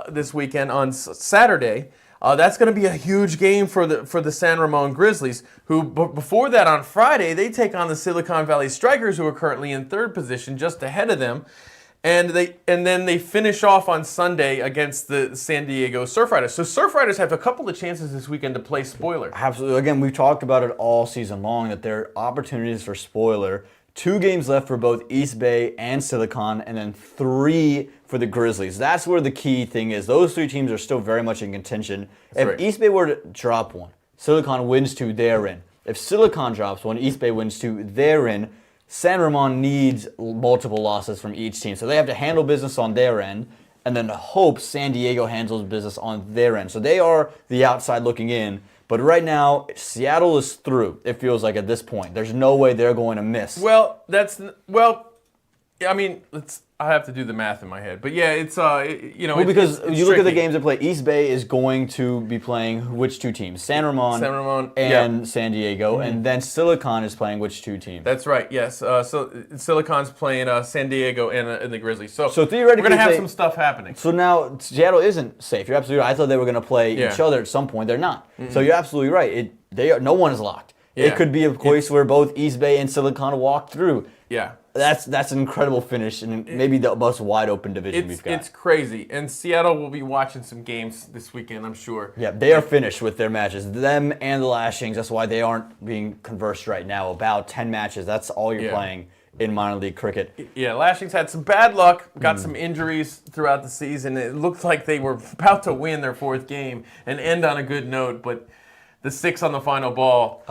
[SPEAKER 2] this weekend on Saturday. That's going to be a huge game for the San Ramon Grizzlies, who before that on Friday they take on the Silicon Valley Strikers, who are currently in 3rd position, just ahead of them. And then they finish off on Sunday against the San Diego Surf Riders. So Surf Riders have a couple of chances this weekend to play spoiler.
[SPEAKER 1] Absolutely. Again, we've talked about it all season long, that there are opportunities for spoiler. 2 games left for both East Bay and Silicon, and then 3 for the Grizzlies. That's where the key thing is. Those 3 teams are still very much in contention. If East Bay were to drop 1, Silicon wins 2, they're in. If Silicon drops 1, East Bay wins 2, they're in. San Ramon needs multiple losses from each team. So they have to handle business on their end and then hope San Diego handles business on their end. So they are the outside looking in. But right now, Seattle is through, it feels like at this point. There's no way they're going to miss.
[SPEAKER 2] I mean, I have to do the math in my head, but yeah, it's
[SPEAKER 1] because
[SPEAKER 2] it's
[SPEAKER 1] you look at the
[SPEAKER 2] tricky.
[SPEAKER 1] games they play. East Bay is going to be playing which 2 teams? San Ramon and San Diego, and then Silicon is playing which 2 teams?
[SPEAKER 2] That's right. Yes, so Silicon's playing San Diego and the Grizzlies. So
[SPEAKER 1] theoretically,
[SPEAKER 2] we're gonna have some stuff happening.
[SPEAKER 1] So now Seattle isn't safe. You're absolutely right. I thought they were going to play each other at some point. They're not. So you're absolutely right. No one is locked. It could be a case where both East Bay and Silicon walk through.
[SPEAKER 2] Yeah.
[SPEAKER 1] That's an incredible finish, and maybe the most wide open division we've got.
[SPEAKER 2] It's crazy, and Seattle will be watching some games this weekend, I'm sure.
[SPEAKER 1] Yeah, they are finished with their matches. Them and the Lashings. That's why they aren't being conversed right now. About 10 matches. That's all you're playing in minor league cricket.
[SPEAKER 2] Yeah, Lashings had some bad luck, got some injuries throughout the season. It looked like they were about to win their 4th game and end on a good note, but the 6 on the final ball,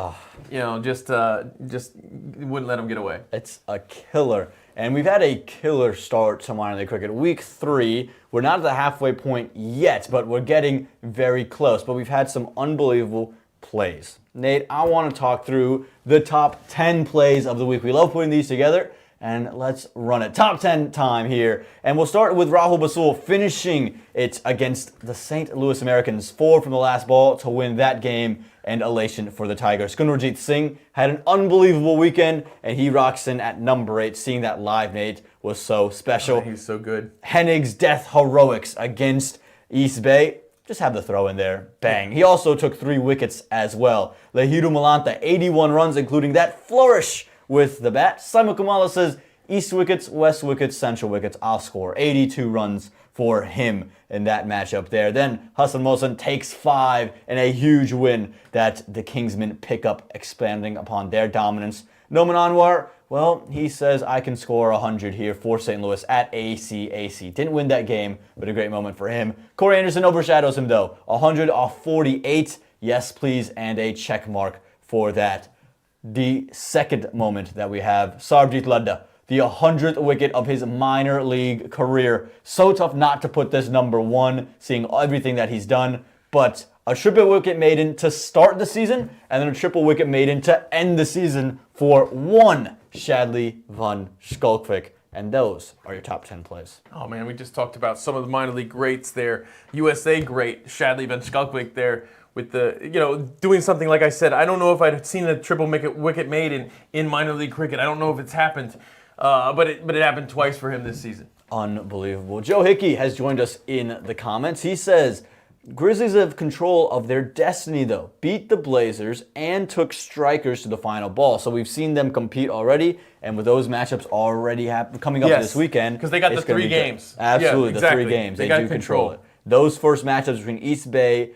[SPEAKER 2] just wouldn't let them get away.
[SPEAKER 1] It's a killer. And we've had a killer start to minor league cricket. Week 3, we're not at the halfway point yet, but we're getting very close. But we've had some unbelievable plays. Nate, I want to talk through the top 10 plays of the week. We love putting these together, and let's run it. Top 10 time here. And we'll start with Rahul Basul finishing it against the St. Louis Americans. 4 from the last ball to win that game, and elation for the Tigers. Kunarjit Singh had an unbelievable weekend, and he rocks in at number 8. Seeing that live, Nate, was so special.
[SPEAKER 2] He's so good.
[SPEAKER 1] Hennig's death heroics against East Bay. Just have the throw in there. Bang. He also took 3 wickets as well. Lehiru Malanta, 81 runs, including that flourish with the bat. Simon Kamala says, East wickets, West wickets, Central wickets. I'll score 82 runs for him in that matchup there. Then Hassan Mohsen takes 5 in a huge win that the Kingsmen pick up, expanding upon their dominance. Noman Anwar, well, he says, I can score 100 here for St. Louis at ACAC. Didn't win that game, but a great moment for him. Corey Anderson overshadows him, though. 100 off 48. Yes, please, and a check mark for that. The second moment that we have, Sarbjit Ladda, the 100th wicket of his minor league career. So tough not to put this number 1, seeing everything that he's done. But a triple wicket maiden to start the season, and then a triple wicket maiden to end the season for one Shadley van Schalkwijk. And those are your top 10 plays.
[SPEAKER 2] Oh man, we just talked about some of the minor league greats there. USA great, Shadley van Schalkwijk there with the, doing something like I said. I don't know if I'd seen a triple wicket made in minor league cricket. I don't know if it's happened, but it happened twice for him this season.
[SPEAKER 1] Unbelievable. Joe Hickey has joined us in the comments. He says, Grizzlies have control of their destiny, though. Beat the Blazers and took strikers to the final ball. So we've seen them compete already, and with those matchups already coming up this weekend.
[SPEAKER 2] Because they got the 3 games.
[SPEAKER 1] Absolutely,
[SPEAKER 2] Yeah, exactly.
[SPEAKER 1] the 3 games.
[SPEAKER 2] They
[SPEAKER 1] They
[SPEAKER 2] got
[SPEAKER 1] do
[SPEAKER 2] control.
[SPEAKER 1] control it. Those first matchups between East Bay,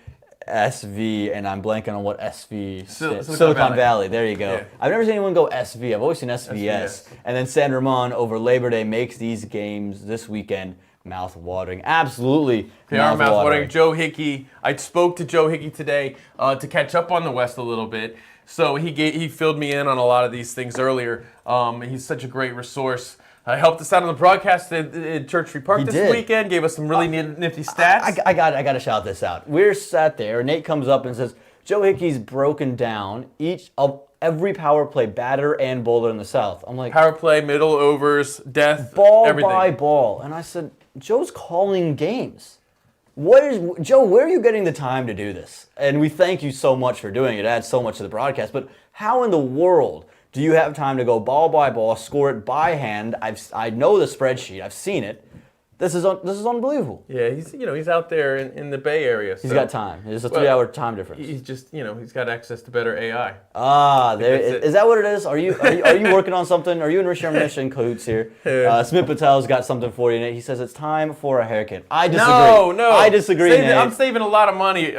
[SPEAKER 1] SV, and I'm blanking on what SV stands. Silicon Valley. There you go.
[SPEAKER 2] Yeah.
[SPEAKER 1] I've never seen anyone go SV. I've always seen SVS. And then San Ramon over Labor Day makes these games this weekend mouth-watering. Absolutely
[SPEAKER 2] They are mouth-watering.
[SPEAKER 1] mouth-watering.
[SPEAKER 2] Joe Hickey, I spoke to Joe Hickey today to catch up on the West a little bit. So he filled me in on a lot of these things earlier. He's such a great resource. Helped us out on the broadcast at Church Street Park this weekend. Gave us some really nifty stats.
[SPEAKER 1] I got to shout this out. We're sat there. Nate comes up and says, Joe Hickey's broken down every power play batter and bowler in the South. I'm like,
[SPEAKER 2] Power play, middle overs, death,
[SPEAKER 1] ball
[SPEAKER 2] everything.
[SPEAKER 1] by ball. And I said, Joe's calling games. Joe, where are you getting the time to do this? And we thank you so much for doing it. It adds so much to the broadcast. But how in the world do you have time to go ball by ball, score it by hand? I know the spreadsheet. I've seen it. This is unbelievable.
[SPEAKER 2] Yeah, he's out there in the Bay Area.
[SPEAKER 1] He's got time. There's a 3-hour time difference.
[SPEAKER 2] He's just he's got access to better AI.
[SPEAKER 1] Is that what it is? Are you working on something? Are you and Rishi Ramesh in cahoots here? Smith Patel's got something for you, Nate. He says it's time for a haircut. I disagree.
[SPEAKER 2] No.
[SPEAKER 1] I disagree, Nate.
[SPEAKER 2] I'm saving a lot of money,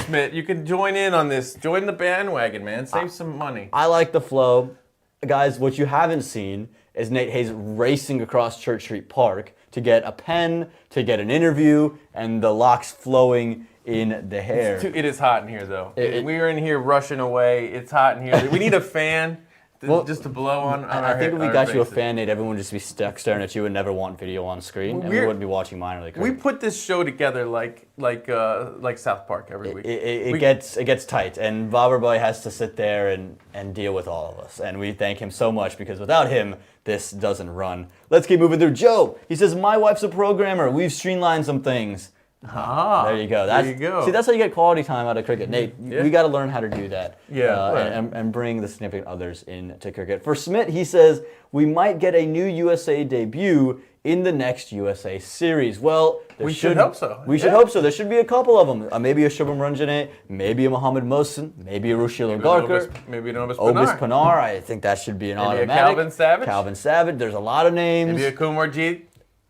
[SPEAKER 2] Smith. You can join in on this. Join the bandwagon, man. Save some money.
[SPEAKER 1] I like the flow. Guys, what you haven't seen is Nate Hayes racing across Church Street Park to get a pen, to get an interview, and the locks flowing in the hair.
[SPEAKER 2] It is hot in here, though. We're in here rushing away. It's hot in here. We need a fan just to blow on our
[SPEAKER 1] I think if we
[SPEAKER 2] our
[SPEAKER 1] got you a
[SPEAKER 2] faces.
[SPEAKER 1] fan, Nate, everyone would just be stuck staring at you and never want video on screen, and we wouldn't be watching minor league
[SPEAKER 2] We
[SPEAKER 1] cricket.
[SPEAKER 2] put this show together like South Park every week.
[SPEAKER 1] It gets tight, and Boy has to sit there and deal with all of us. And we thank him so much, because without him, this doesn't run. Let's keep moving through. Joe, he says, my wife's a programmer. We've streamlined some things. There you go.
[SPEAKER 2] There you go.
[SPEAKER 1] See, that's how you get quality time out of cricket. Nate, we got to learn how to do that. And bring the significant others into cricket. For Smith, he says, we might get a new USA debut in the next USA series. Well,
[SPEAKER 2] we should hope so.
[SPEAKER 1] We should hope so. There should be a couple of them. Maybe a Shubham Ranjane, maybe a Muhammad Mohsin, maybe a Rushil Garkar.
[SPEAKER 2] Maybe an Obis
[SPEAKER 1] Obis
[SPEAKER 2] Panar.
[SPEAKER 1] Panar. I think that should be an
[SPEAKER 2] Maybe a
[SPEAKER 1] automatic.
[SPEAKER 2] Calvin Savage.
[SPEAKER 1] There's a lot of names.
[SPEAKER 2] Maybe a Kumarjeet.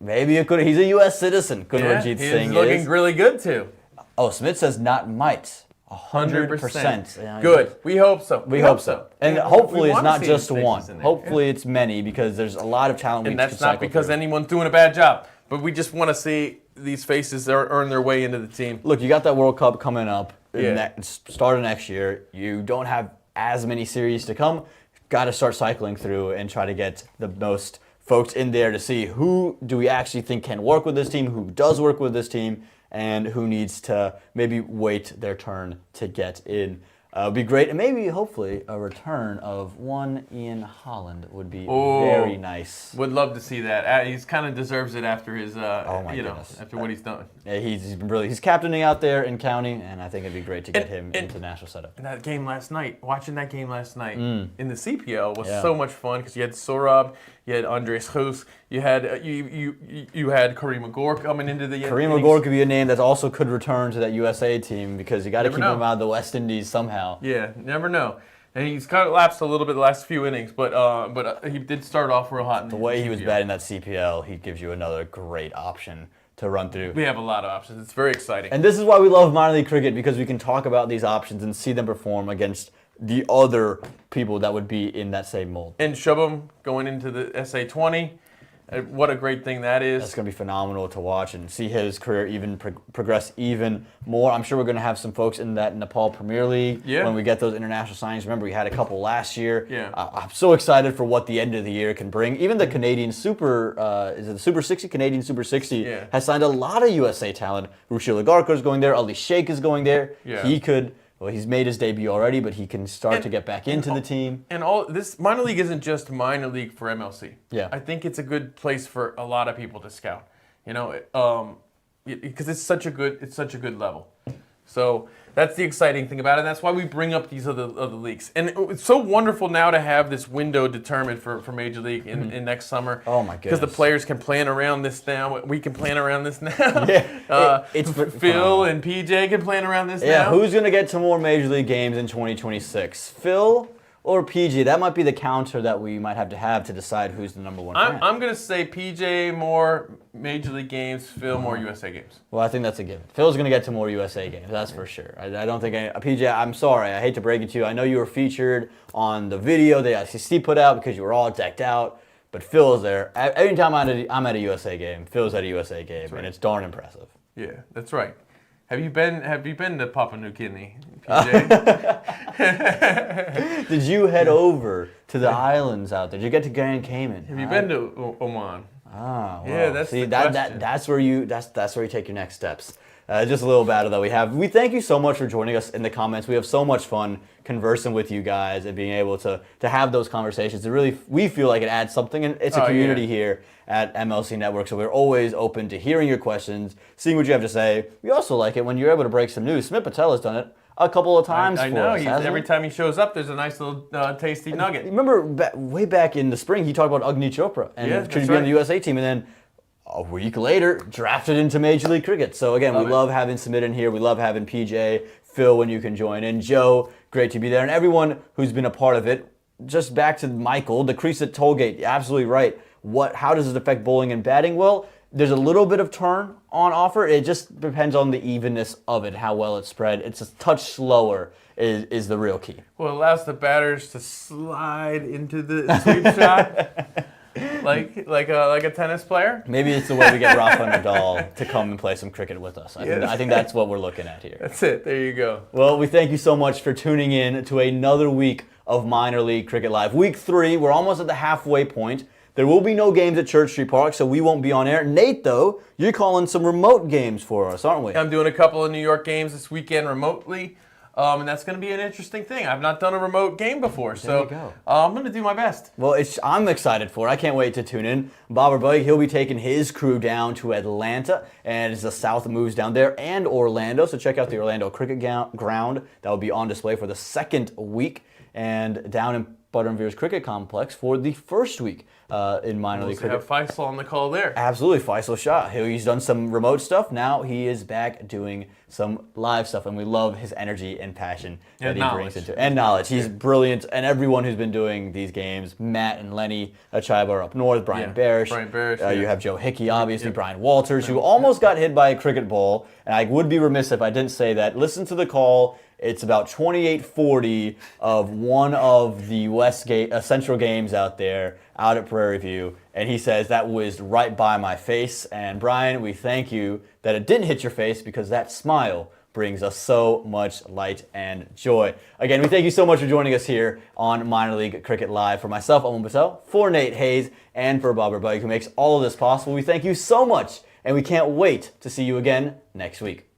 [SPEAKER 1] Maybe he's a U.S. citizen. Kunwarjeet Singh
[SPEAKER 2] he's looking really good too.
[SPEAKER 1] Oh, Smith says not might. 100%.
[SPEAKER 2] Good. We hope so.
[SPEAKER 1] We hope so. And hopefully it's
[SPEAKER 2] wanna
[SPEAKER 1] not
[SPEAKER 2] see
[SPEAKER 1] just
[SPEAKER 2] these
[SPEAKER 1] one.
[SPEAKER 2] faces in there.
[SPEAKER 1] Hopefully it's many, because there's a lot of talent.
[SPEAKER 2] And that's not because anyone's doing a bad job, but we just want to see these faces earn their way into the team.
[SPEAKER 1] Look, you got that World Cup coming up.
[SPEAKER 2] Yeah.
[SPEAKER 1] Start of next year. You don't have as many series to come. Got to start cycling through and try to get the most folks in there to see who do we actually think can work with this team, who does work with this team, and who needs to maybe wait their turn to get in. It would be great, and maybe, hopefully, a return of one Ian Holland would be very nice.
[SPEAKER 2] Would love to see that. He's kind of deserves it after his,
[SPEAKER 1] goodness.
[SPEAKER 2] after what he's done.
[SPEAKER 1] Yeah, he's captaining out there in county, and I think it'd be great to get him into the national setup.
[SPEAKER 2] And that game last night, watching that game last night in the CPL was
[SPEAKER 1] Yeah.
[SPEAKER 2] so much fun, because you had Sorab, you had Andres Hoos, you had you had Kareem Agor coming into the
[SPEAKER 1] Kareem
[SPEAKER 2] innings.
[SPEAKER 1] Agor could be a name that also could return to that USA team, because you got to
[SPEAKER 2] Never
[SPEAKER 1] keep
[SPEAKER 2] know.
[SPEAKER 1] him out of the West Indies somehow.
[SPEAKER 2] Yeah, never know. And he's kind of lapsed a little bit the last few innings, but he did start off real hot.
[SPEAKER 1] The way he was batting that CPL, he gives you another great option to run through.
[SPEAKER 2] We have a lot of options. It's very exciting.
[SPEAKER 1] And this is why we love minor league cricket, because we can talk about these options and see them perform against the other people that would be in that same mold.
[SPEAKER 2] And Shubham going into the SA20. What a great thing that is.
[SPEAKER 1] That's going to be phenomenal to watch and see his career even progress even more. I'm sure we're going to have some folks in that Nepal Premier League when we get those international signings. Remember, we had a couple last year.
[SPEAKER 2] Yeah.
[SPEAKER 1] I'm so excited for what the end of the year can bring. Even the Canadian Super, is it the Super 60? Canadian Super 60 has signed a lot of USA talent. Rushil Agarkar is going there. Ali Sheikh is going there.
[SPEAKER 2] Yeah.
[SPEAKER 1] He could... Well, he's made his debut already, but he can start to get back into the team.
[SPEAKER 2] And all this minor league isn't just minor league for MLC.
[SPEAKER 1] Yeah.
[SPEAKER 2] I think it's a good place for a lot of people to scout. You know, because it's such a good level. So that's the exciting thing about it. And that's why we bring up these other leagues. And it's so wonderful now to have this window determined for Major League in next summer.
[SPEAKER 1] Oh my goodness!
[SPEAKER 2] Because the players can plan around this now. We can plan around this now.
[SPEAKER 1] Yeah, it's
[SPEAKER 2] Phil and PJ can plan around this now.
[SPEAKER 1] Yeah, who's gonna get to more Major League games in 2026? Phil or PJ? That might be the counter that we might have to decide who's the number one fan.
[SPEAKER 2] I'm going to say PJ more Major League games, Phil more USA games.
[SPEAKER 1] Well, I think that's a given. Phil's going to get to more USA games, that's for sure. I don't think PJ, I'm sorry, I hate to break it to you. I know you were featured on the video the ICC put out because you were all decked out, but Phil's there. Every time I'm at a USA game, Phil's at a USA game, and it's darn impressive.
[SPEAKER 2] Yeah, that's right. Have you been to Papua New Guinea, PJ?
[SPEAKER 1] Did you head over to the islands out there? Did you get to Grand Cayman?
[SPEAKER 2] Have you been to Oman?
[SPEAKER 1] Ah, well,
[SPEAKER 2] yeah, that's
[SPEAKER 1] see,
[SPEAKER 2] the question.
[SPEAKER 1] that's where you take your next steps. Just a little battle that we have. We thank you so much for joining us in the comments. We have so much fun conversing with you guys and being able to have those conversations. We feel like it adds something, and it's a community here at MLC Network. So we're always open to hearing your questions, seeing what you have to say. We also like it when you're able to break some news. Smith Patel has done it a couple of times
[SPEAKER 2] I
[SPEAKER 1] for
[SPEAKER 2] know.
[SPEAKER 1] us.
[SPEAKER 2] Every time he shows up, there's a nice little tasty nugget.
[SPEAKER 1] Remember way back in the spring, he talked about Agni Chopra and should be on the USA team, and then a week later, drafted into Major League Cricket. So again, we love having Sumit in here. We love having PJ, Phil when you can join in. Joe, great to be there. And everyone who's been a part of it. Just back to Michael, the crease at Tollgate, absolutely right. How does it affect bowling and batting? Well, there's a little bit of turn on offer. It just depends on the evenness of it, how well it's spread. It's a touch slower is the real key.
[SPEAKER 2] Well, it allows the batters to slide into the sweep shot. Like a tennis player?
[SPEAKER 1] Maybe it's the way we get Rafa Nadal to come and play some cricket with us. I think that's what we're looking at here.
[SPEAKER 2] That's it. There you go.
[SPEAKER 1] Well, we thank you so much for tuning in to another week of Minor League Cricket Live. Week 3, we're almost at the halfway point. There will be no games at Church Street Park, so we won't be on air. Nate, though, you're calling some remote games for us, aren't we?
[SPEAKER 2] I'm doing a couple of New York games this weekend remotely. And that's going to be an interesting thing. I've not done a remote game before, so I'm going to do my best.
[SPEAKER 1] Well, I'm excited for it. I can't wait to tune in. Bob Arbuthnot, he'll be taking his crew down to Atlanta, and as the South moves down there, and Orlando. So check out the Orlando Cricket Ground. That will be on display for the second week, and down in Buttermere Cricket Complex for the first week in minor league cricket.
[SPEAKER 2] Have Faisal on the call there.
[SPEAKER 1] Absolutely, Faisal Shah. He's done some remote stuff. Now he is back doing some live stuff, and we love his energy and passion that he brings into it. And knowledge. He's brilliant, and everyone who's been doing these games, Matt and Lenny Achaiba are up north, Brian Barish. You have Joe Hickey, obviously, Brian Walters, who almost got hit by a cricket ball, and I would be remiss if I didn't say that. Listen to the call. It's about 28:40 of one of the Central games out there, out at Prairie View, and he says that whizzed right by my face. And Brian, we thank you that it didn't hit your face, because that smile brings us so much light and joy. Again, we thank you so much for joining us here on Minor League Cricket Live. For myself, Aaman Patel, for Nate Hayes, and for Bob Arbuthnot, who makes all of this possible, we thank you so much, and we can't wait to see you again next week.